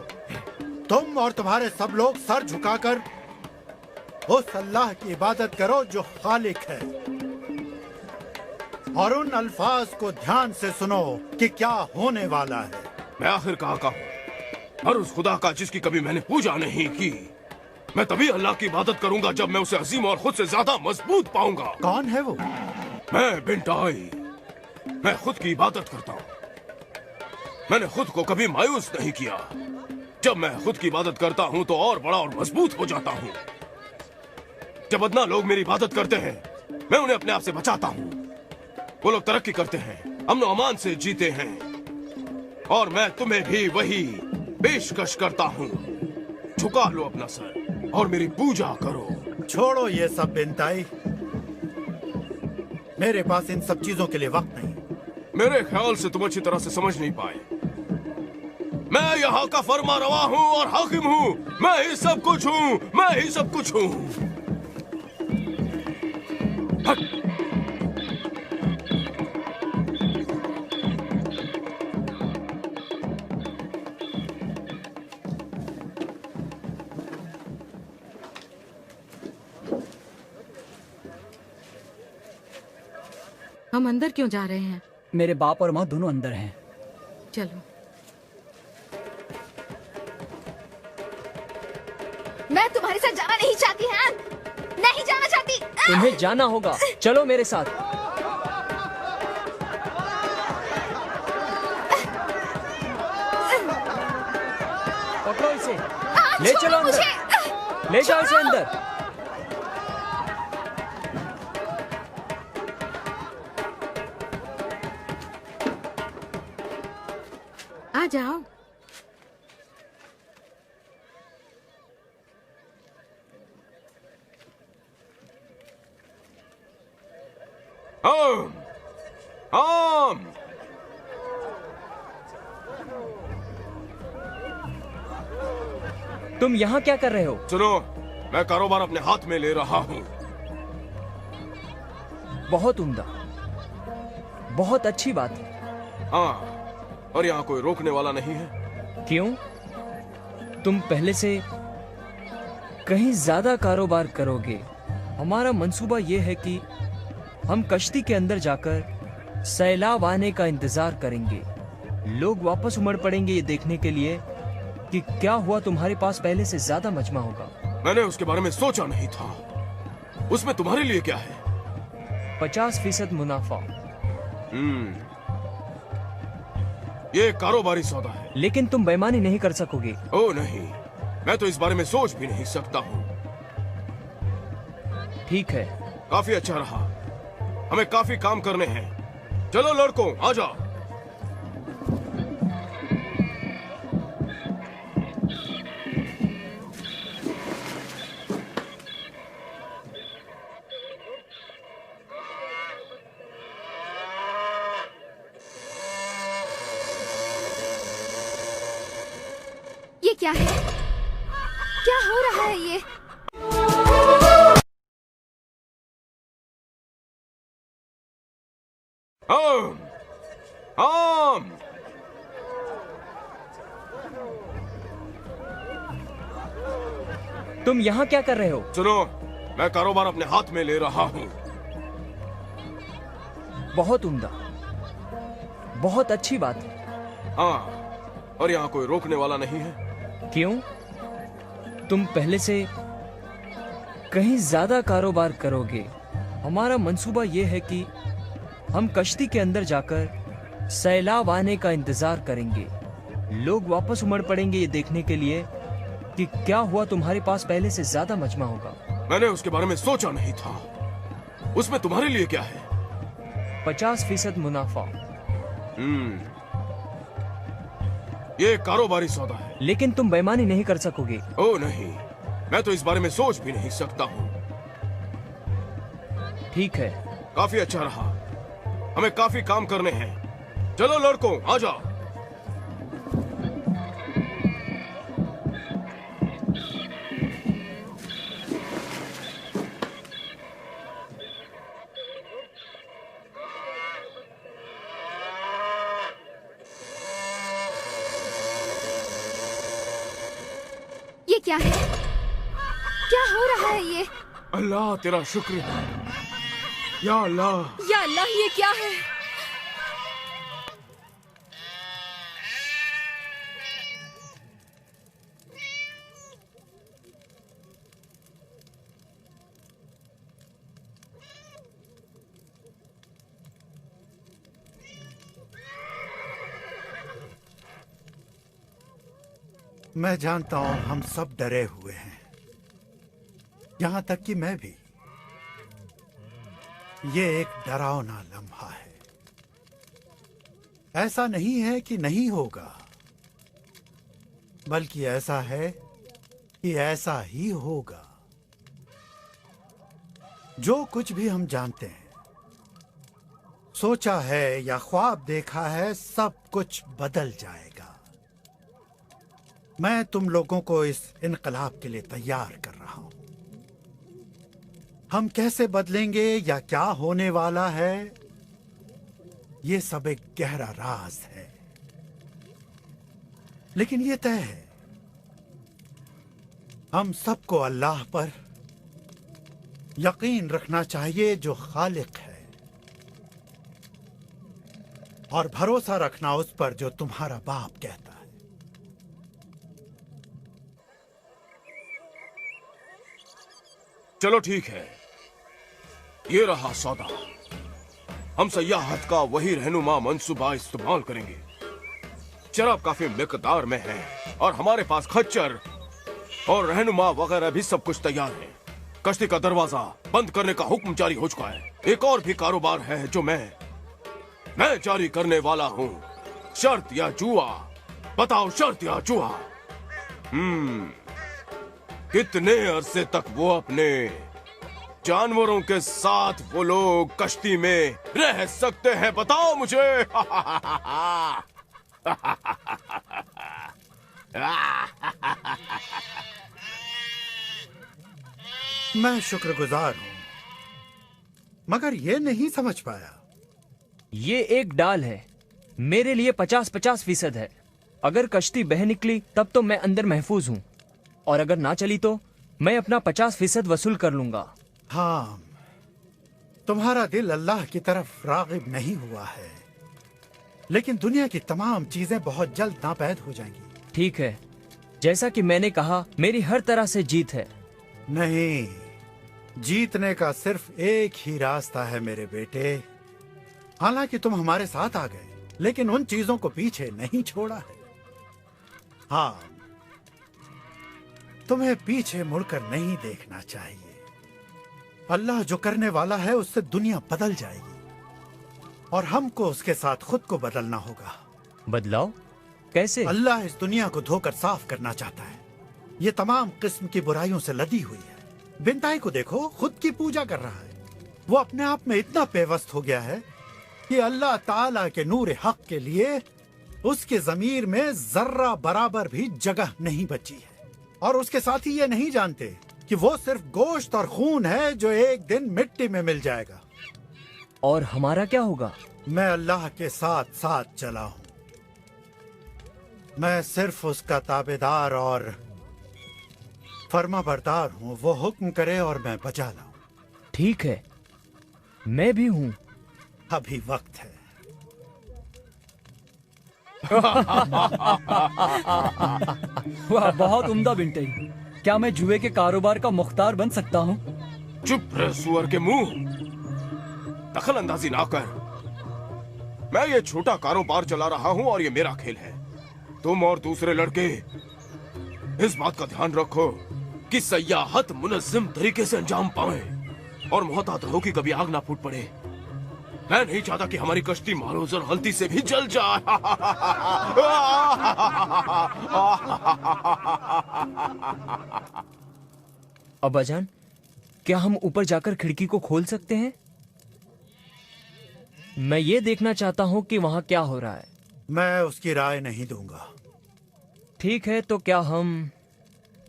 तुम और तुम्हारे सब लोग सर झुकाकर उस अल्लाह की इबादत करो जो खालिक है, और उन अल्फाज को ध्यान से सुनो कि क्या होने वाला है। मैं आखिर कहाँ का हूँ? और उस खुदा का जिसकी कभी मैंने पूजा नहीं की। मैं तभी अल्लाह की इबादत करूंगा जब मैं उसे अजीम और खुद से ज्यादा मजबूत पाऊंगा। कौन है वो? मैं बिंटाई। मैं खुद की इबादत करता हूँ। मैंने खुद को कभी मायूस नहीं किया। जब मैं खुद की इबादत करता हूँ तो और बड़ा और मजबूत हो जाता हूँ। जब अदना लोग मेरी इबादत करते हैं, मैं उन्हें अपने आप से बचाता हूँ। वो लोग तरक्की करते हैं, अमन अमान से जीते हैं, और मैं तुम्हें भी वही पेशकश करता हूँ। झुका लो अपना सर और मेरी पूजा करो। छोड़ो ये सब बिंताई, मेरे पास इन सब चीजों के लिए वक्त नहीं। मेरे ख्याल से तुम अच्छी तरह से समझ नहीं पाए। मैं यहाँ का फरमा रवा हूँ और हाकिम हूँ। मैं ही सब कुछ हूँ। मैं ही सब कुछ हूँ। हम अंदर क्यों जा रहे हैं? मेरे बाप और माँ दोनों अंदर हैं। चलो। मैं तुम्हारे साथ जाना नहीं चाहती हैं। नहीं जाना चाहती। तुम्हें जाना होगा। चलो मेरे साथ। पकड़ो इसे। ले चलो अंदर। ले जाओ इसे अंदर। आ जाओ। आम तुम यहाँ क्या कर रहे हो? सुनो, मैं कारोबार अपने हाथ में ले रहा हूँ। बहुत उम्दा, बहुत अच्छी बात है। हाँ, और यहाँ कोई रोकने वाला नहीं है। क्यों? तुम पहले से कहीं ज्यादा कारोबार करोगे। हमारा मंसूबा ये है कि हम कश्ती के अंदर जाकर सैलाब आने का इंतजार करेंगे। लोग वापस उमड़ पड़ेंगे ये देखने के लिए कि क्या हुआ। तुम्हारे पास पहले से ज्यादा मजमा होगा। मैंने उसके बारे में सोचा नहीं था। उसमें तुम्हारे लिए क्या है? 50% मुनाफा। ये कारोबारी सौदा है। लेकिन तुम बेईमानी नहीं कर सकोगे। ओ नहीं, मैं तो इस बारे में सोच भी नहीं सकता हूँ। ठीक है, काफी अच्छा रहा। हमें काफी काम करने हैं। चलो लड़कों, आ जाओ। ये क्या है? क्या हो रहा है ये? आम, आम। तुम यहाँ क्या कर रहे हो? सुनो, मैं कारोबार अपने हाथ में ले रहा हूँ। बहुत उम्दा, बहुत अच्छी बात है। हाँ, और यहाँ कोई रोकने वाला नहीं है। क्यों? तुम पहले से कहीं ज्यादा कारोबार करोगे। हमारा मंसूबा ये है कि हम कश्ती के अंदर जाकर सैलाब आने का इंतजार करेंगे। लोग वापस उमड़ पड़ेंगे ये देखने के लिए कि क्या हुआ। तुम्हारे पास पहले से ज्यादा मजमा होगा। मैंने उसके बारे में सोचा नहीं था। उसमें तुम्हारे लिए क्या है? 50% मुनाफा। ये कारोबारी सौदा है। लेकिन तुम बेईमानी नहीं कर सकोगे। ओ नहीं, मैं तो इस बारे में सोच भी नहीं सकता हूँ। ठीक है, काफी अच्छा रहा। हमें काफी काम करने हैं। चलो लड़कों, आ जाओ। ये क्या है? क्या हो रहा है ये? अल्लाह तेरा शुक्र है। या अल्लाह। या अल्लाह, ये क्या है? मैं जानता हूं हम सब डरे हुए हैं, यहां तक कि मैं भी। ये एक डरावना लम्हा है। ऐसा नहीं है कि नहीं होगा, बल्कि ऐसा है कि ऐसा ही होगा। जो कुछ भी हम जानते हैं, सोचा है या ख्वाब देखा है, सब कुछ बदल जाएगा। मैं तुम लोगों को इस इनकलाब के लिए तैयार कर रहा हूं। हम कैसे बदलेंगे या क्या होने वाला है, ये सब एक गहरा राज है। लेकिन ये तय है, हम सबको अल्लाह पर यकीन रखना चाहिए जो खालिक है, और भरोसा रखना उस पर जो तुम्हारा बाप कहता है। चलो ठीक है, ये रहा सौदा। हम सयाहत का वही रहनुमा मंसूबा इस्तेमाल करेंगे। शराब काफी मिकदार में है और हमारे पास खच्चर और रहनुमा वगैरह भी सब कुछ तैयार है। कश्ती का दरवाजा बंद करने का हुक्म जारी हो चुका है। एक और भी कारोबार है जो मैं जारी करने वाला हूँ। शर्त या जुआ? बताओ, शर्त या जुआ? कितने अरसे तक वो अपने जानवरों के साथ वो लोग कश्ती में रह सकते हैं? बताओ मुझे। मैं शुक्रगुजार हूं, मगर ये नहीं समझ पाया। ये एक डाल है, मेरे लिए 50-50% है। अगर कश्ती बह निकली तब तो मैं अंदर महफूज हूँ, और अगर ना चली तो मैं अपना 50% वसूल कर लूंगा। हाँ, तुम्हारा दिल अल्लाह की तरफ रागिब नहीं हुआ है, लेकिन दुनिया की तमाम चीजें बहुत जल्द नापैद हो जाएंगी। ठीक है, जैसा कि मैंने कहा, मेरी हर तरह से जीत है। नहीं, जीतने का सिर्फ एक ही रास्ता है मेरे बेटे। हालांकि तुम हमारे साथ आ गए, लेकिन उन चीजों को पीछे नहीं छोड़ा है। हाँ, तुम्हें पीछे मुड़कर नहीं देखना चाहिए। अल्लाह जो करने वाला है उससे दुनिया बदल जाएगी। और हमको उसके साथ खुद को बदलना होगा। बदलाव कैसे? अल्लाह इस दुनिया को धोकर साफ करना चाहता है। ये तमाम किस्म की बुराइयों से लदी हुई है। बिनताई को देखो, खुद की पूजा कर रहा है। वो अपने आप में इतना पेवस्त हो गया है कि अल्लाह ताला के नूर हक के लिए उसके ज़मीर में जर्रा बराबर भी जगह नहीं बची है। और उसके साथी ये नहीं जानते कि वो सिर्फ गोश्त और खून है जो एक दिन मिट्टी में मिल जाएगा। और हमारा क्या होगा? मैं अल्लाह के साथ साथ चला हूँ। मैं सिर्फ उसका ताबेदार और फर्मा बरदार हूँ। वो हुक्म करे और मैं बजा लाऊं। ठीक है, मैं भी हूँ। अभी वक्त है। वाह, बहुत उम्दा बिंटे। क्या मैं जुए के कारोबार का मुख्तार बन सकता हूँ? चुप रह सुअर के मुंह, दखल अंदाजी ना कर। मैं ये छोटा कारोबार चला रहा हूँ और ये मेरा खेल है। तुम और दूसरे लड़के इस बात का ध्यान रखो कि सयाहत मुनज़्ज़म तरीके से अंजाम पाए और मोहतात रहो कि कभी आग ना फूट पड़े। मैं नहीं चाहता कि हमारी कश्ती मारूज और गलती से भी जल जाए। अब्बाजान, क्या हम ऊपर जाकर खिड़की को खोल सकते हैं? मैं ये देखना चाहता हूँ कि वहाँ क्या हो रहा है। मैं उसकी राय नहीं दूंगा। ठीक है, तो क्या हम...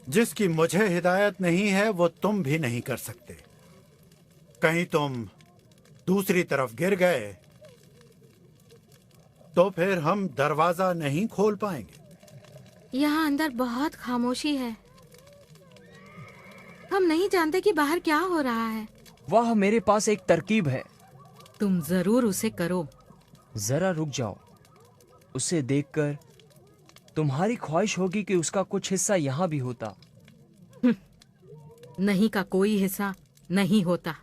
जिसकी मुझे हिदायत नहीं है वो तुम भी नहीं कर सकते। कहीं तुम दूसरी तरफ गिर गए तो फिर हम दरवाजा नहीं खोल पाएंगे। यहाँ अंदर बहुत खामोशी है। हम नहीं जानते कि बाहर क्या हो रहा है। वाह, मेरे पास एक तरकीब है। तुम जरूर उसे करो। जरा रुक जाओ। उसे देखकर तुम्हारी ख्वाहिश होगी कि उसका कुछ हिस्सा यहाँ भी होता। नहीं का कोई हिस्सा नहीं होता।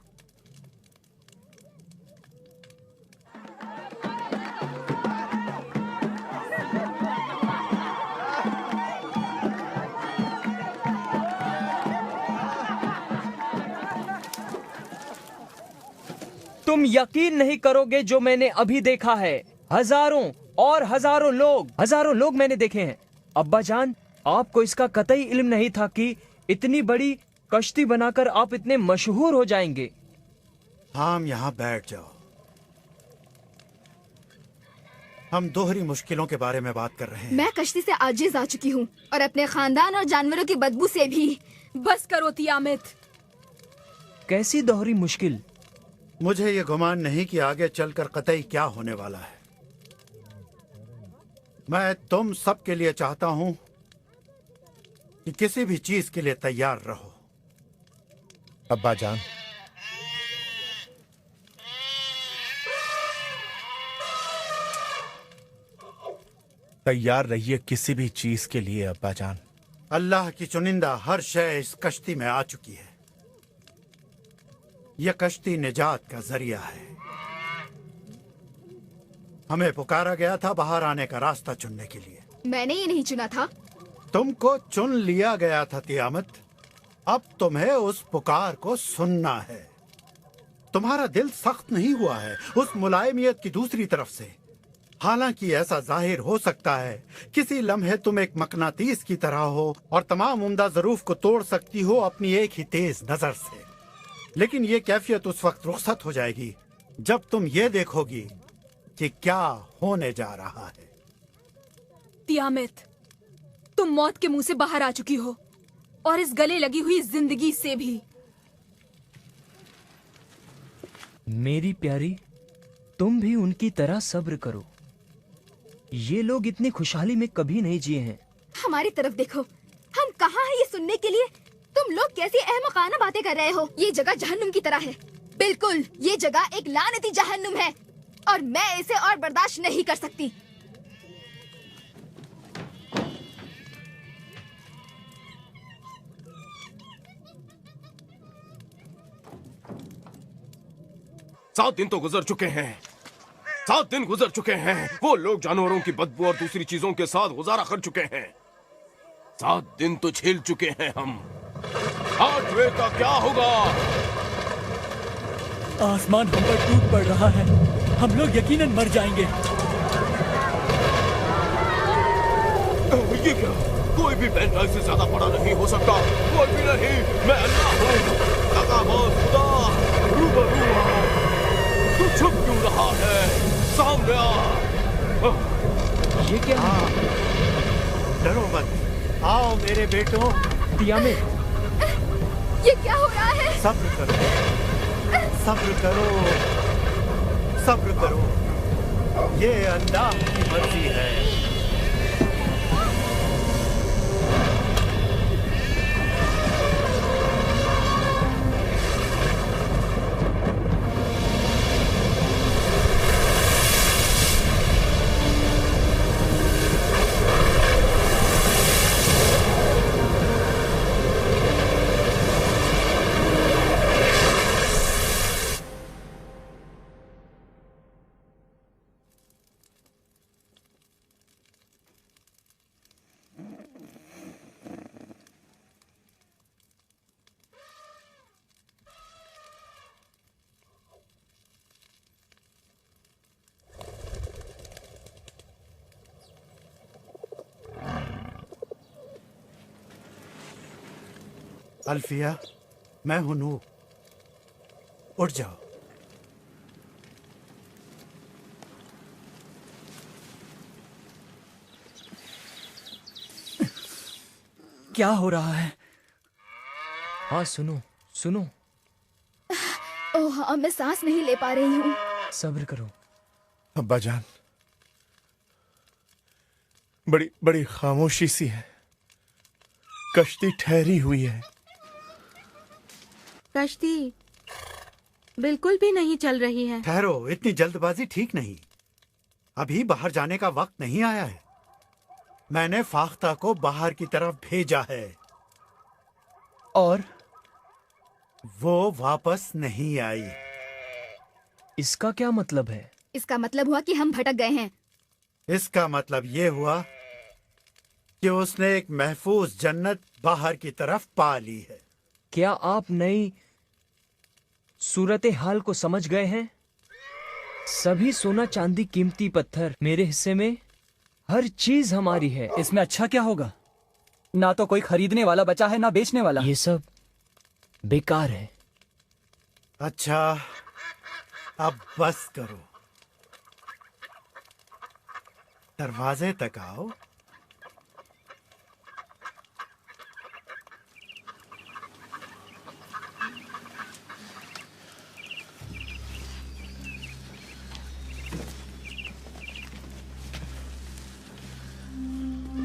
तुम यकीन नहीं करोगे जो मैंने अभी देखा है। हजारों और हजारों लोग मैंने देखे हैं। अब्बा जान, आपको इसका कतई इल्म नहीं था कि इतनी बड़ी कश्ती बनाकर आप इतने मशहूर हो जाएंगे। हम यहाँ बैठ जाओ। हम दोहरी मुश्किलों के बारे में बात कर रहे हैं। मैं कश्ती से आजिज आ चुकी हूँ और अपने खानदान और जानवरों की बदबू से भी। बस करो तियामत। कैसी दोहरी मुश्किल? मुझे ये गुमान नहीं कि आगे चलकर कतई क्या होने वाला है। मैं तुम सब के लिए चाहता हूं कि किसी भी चीज के लिए तैयार रहो। अब्बा जान, तैयार रहिए किसी भी चीज के लिए। अब्बा जान, अल्लाह की चुनिंदा हर शय इस कश्ती में आ चुकी है। यह कश्ती निजात का जरिया है। हमें पुकारा गया था बाहर आने का रास्ता चुनने के लिए। मैंने ये नहीं चुना था। तुमको चुन लिया गया था तियामत। अब तुम्हें उस पुकार को सुनना है। तुम्हारा दिल सख्त नहीं हुआ है उस मुलायमियत की दूसरी तरफ से। हालांकि ऐसा जाहिर हो सकता है किसी लम्हे तुम एक मकनातीस की तरह हो और तमाम उम्दा ज़रूफ को तोड़ सकती हो अपनी एक ही तेज नजर से। लेकिन ये कैफियत उस वक्त रुखसत हो जाएगी जब तुम ये देखोगी कि क्या होने जा रहा है। तियामत, तुम मौत के मुंह से बाहर आ चुकी हो और इस गले लगी हुई जिंदगी से भी। मेरी प्यारी, तुम भी उनकी तरह सब्र करो। ये लोग इतनी खुशहाली में कभी नहीं जिए हैं। हमारी तरफ देखो, हम कहाँ हैं ये सुनने के लिए? तुम लोग कैसी अहमकाना बातें कर रहे हो। ये जगह जहन्नुम की तरह है। बिल्कुल, ये जगह एक लानती जहन्नुम है और मैं इसे और बर्दाश्त नहीं कर सकती। सात दिन तो गुजर चुके हैं। 7 दिन गुजर चुके हैं। वो लोग जानवरों की बदबू और दूसरी चीजों के साथ गुजारा कर चुके हैं। 7 दिन तो झेल चुके हैं हम। 8वें का क्या होगा? आसमान हम पर टूट पड़ रहा है। हम लोग यकीनन मर जाएंगे। ये क्या? कोई भी पेन ड्राइव से ज्यादा बड़ा नहीं हो सकता। कोई भी नहीं। मैं अल्लाह हूँ, तकाबत खुदा, रूबरू हूँ। तू छुप क्यों रहा है? सामने आ। ये क्या है? डरो मत, आओ मेरे बेटों। तियामे, ये क्या हो रहा है? सब्र करो, सब्र करो, सब्र करो। ये अल्लाह की मर्जी है। अल्फिया, मैं हूं नूह। उठ जाओ। क्या हो रहा है? हाँ सुनो सुनो, ओह हाँ, मैं सांस नहीं ले पा रही हूँ। सब्र करो। अब्बा जान, बड़ी बड़ी खामोशी सी है। कश्ती ठहरी हुई है। कश्ती बिल्कुल भी नहीं चल रही है। ठहरो, इतनी जल्दबाजी ठीक नहीं। अभी बाहर जाने का वक्त नहीं आया है। मैंने फाख्ता को बाहर की तरफ भेजा है और वो वापस नहीं आई। इसका क्या मतलब है? इसका मतलब हुआ कि हम भटक गए हैं। इसका मतलब ये हुआ कि उसने एक महफूज जन्नत बाहर की तरफ पा ली है। क्या आप नई सूरत हाल को समझ गए हैं? सभी सोना चांदी कीमती पत्थर मेरे हिस्से में, हर चीज हमारी है। इसमें अच्छा क्या होगा? ना तो कोई खरीदने वाला बचा है, ना बेचने वाला। ये सब बेकार है। अच्छा, अब बस करो। दरवाजे तक आओ।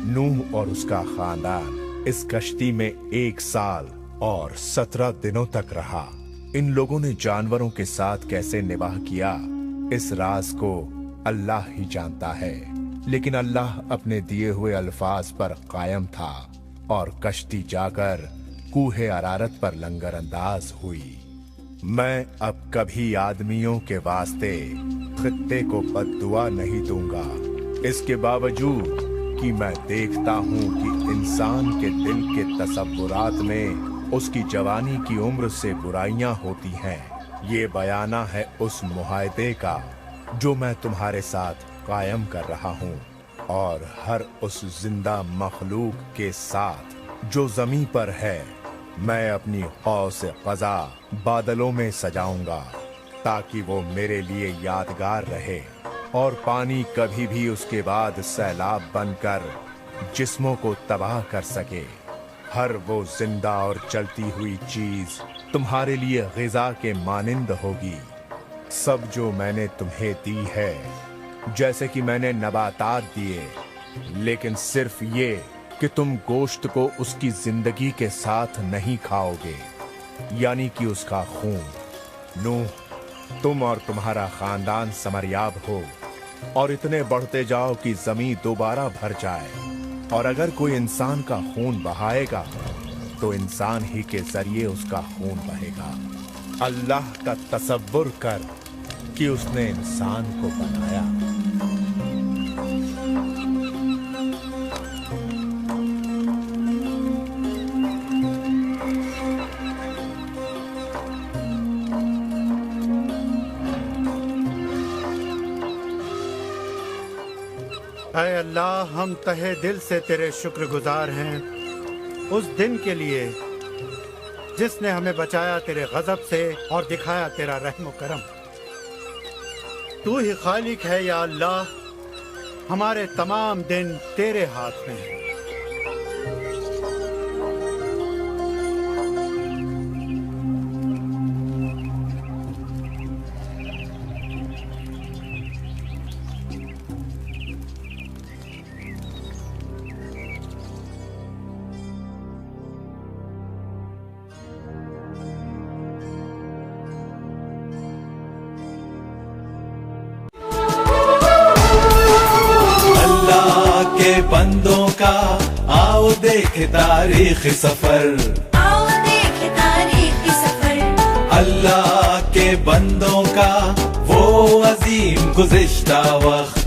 नूह और उसका खानदान इस कश्ती में 1 साल और 17 दिनों तक रहा। इन लोगों ने जानवरों के साथ कैसे निवाह किया, इस राज को अल्लाह ही जानता है। लेकिन अल्लाह अपने दिए हुए अल्फाज पर कायम था और कश्ती जाकर कूहे अरारत पर लंगर अंदाज हुई। मैं अब कभी आदमियों के वास्ते खित्ते को बद्दुआ नहीं दूंगा, इसके बावजूद कि मैं देखता हूँ कि इंसान के दिल के तसव्वुरात में उसकी जवानी की उम्र से बुराइयां होती हैं। ये बयाना है उस मुआहदे का जो मैं तुम्हारे साथ कायम कर रहा हूँ, और हर उस जिंदा मखलूक के साथ जो जमीन पर है। मैं अपनी हौस क़ज़ा बादलों में सजाऊंगा ताकि वो मेरे लिए यादगार रहे, और पानी कभी भी उसके बाद सैलाब बनकर जिस्मों को तबाह कर सके। हर वो जिंदा और चलती हुई चीज तुम्हारे लिए ग़िज़ा के मानिंद होगी। सब जो मैंने तुम्हें दी है, जैसे कि मैंने नबातात दिए, लेकिन सिर्फ ये कि तुम गोश्त को उसकी जिंदगी के साथ नहीं खाओगे, यानी कि उसका खून। नूह, तुम और तुम्हारा खानदान समरयाब हो और इतने बढ़ते जाओ कि जमीन दोबारा भर जाए। और अगर कोई इंसान का खून बहाएगा तो इंसान ही के जरिए उसका खून बहेगा। अल्लाह का तसव्वुर कर कि उसने इंसान को बनाया। ऐ अल्लाह, हम तहे दिल से तेरे शुक्रगुजार हैं उस दिन के लिए जिसने हमें बचाया तेरे गजब से और दिखाया तेरा रहम करम। तू ही खालिक है या अल्लाह, हमारे तमाम दिन तेरे हाथ में है। के बंदों का आओ देखे तारीख सफर, आओ देखे तारीख सफर। अल्लाह के बंदों का वो अजीम गुज़िश्ता वक्त,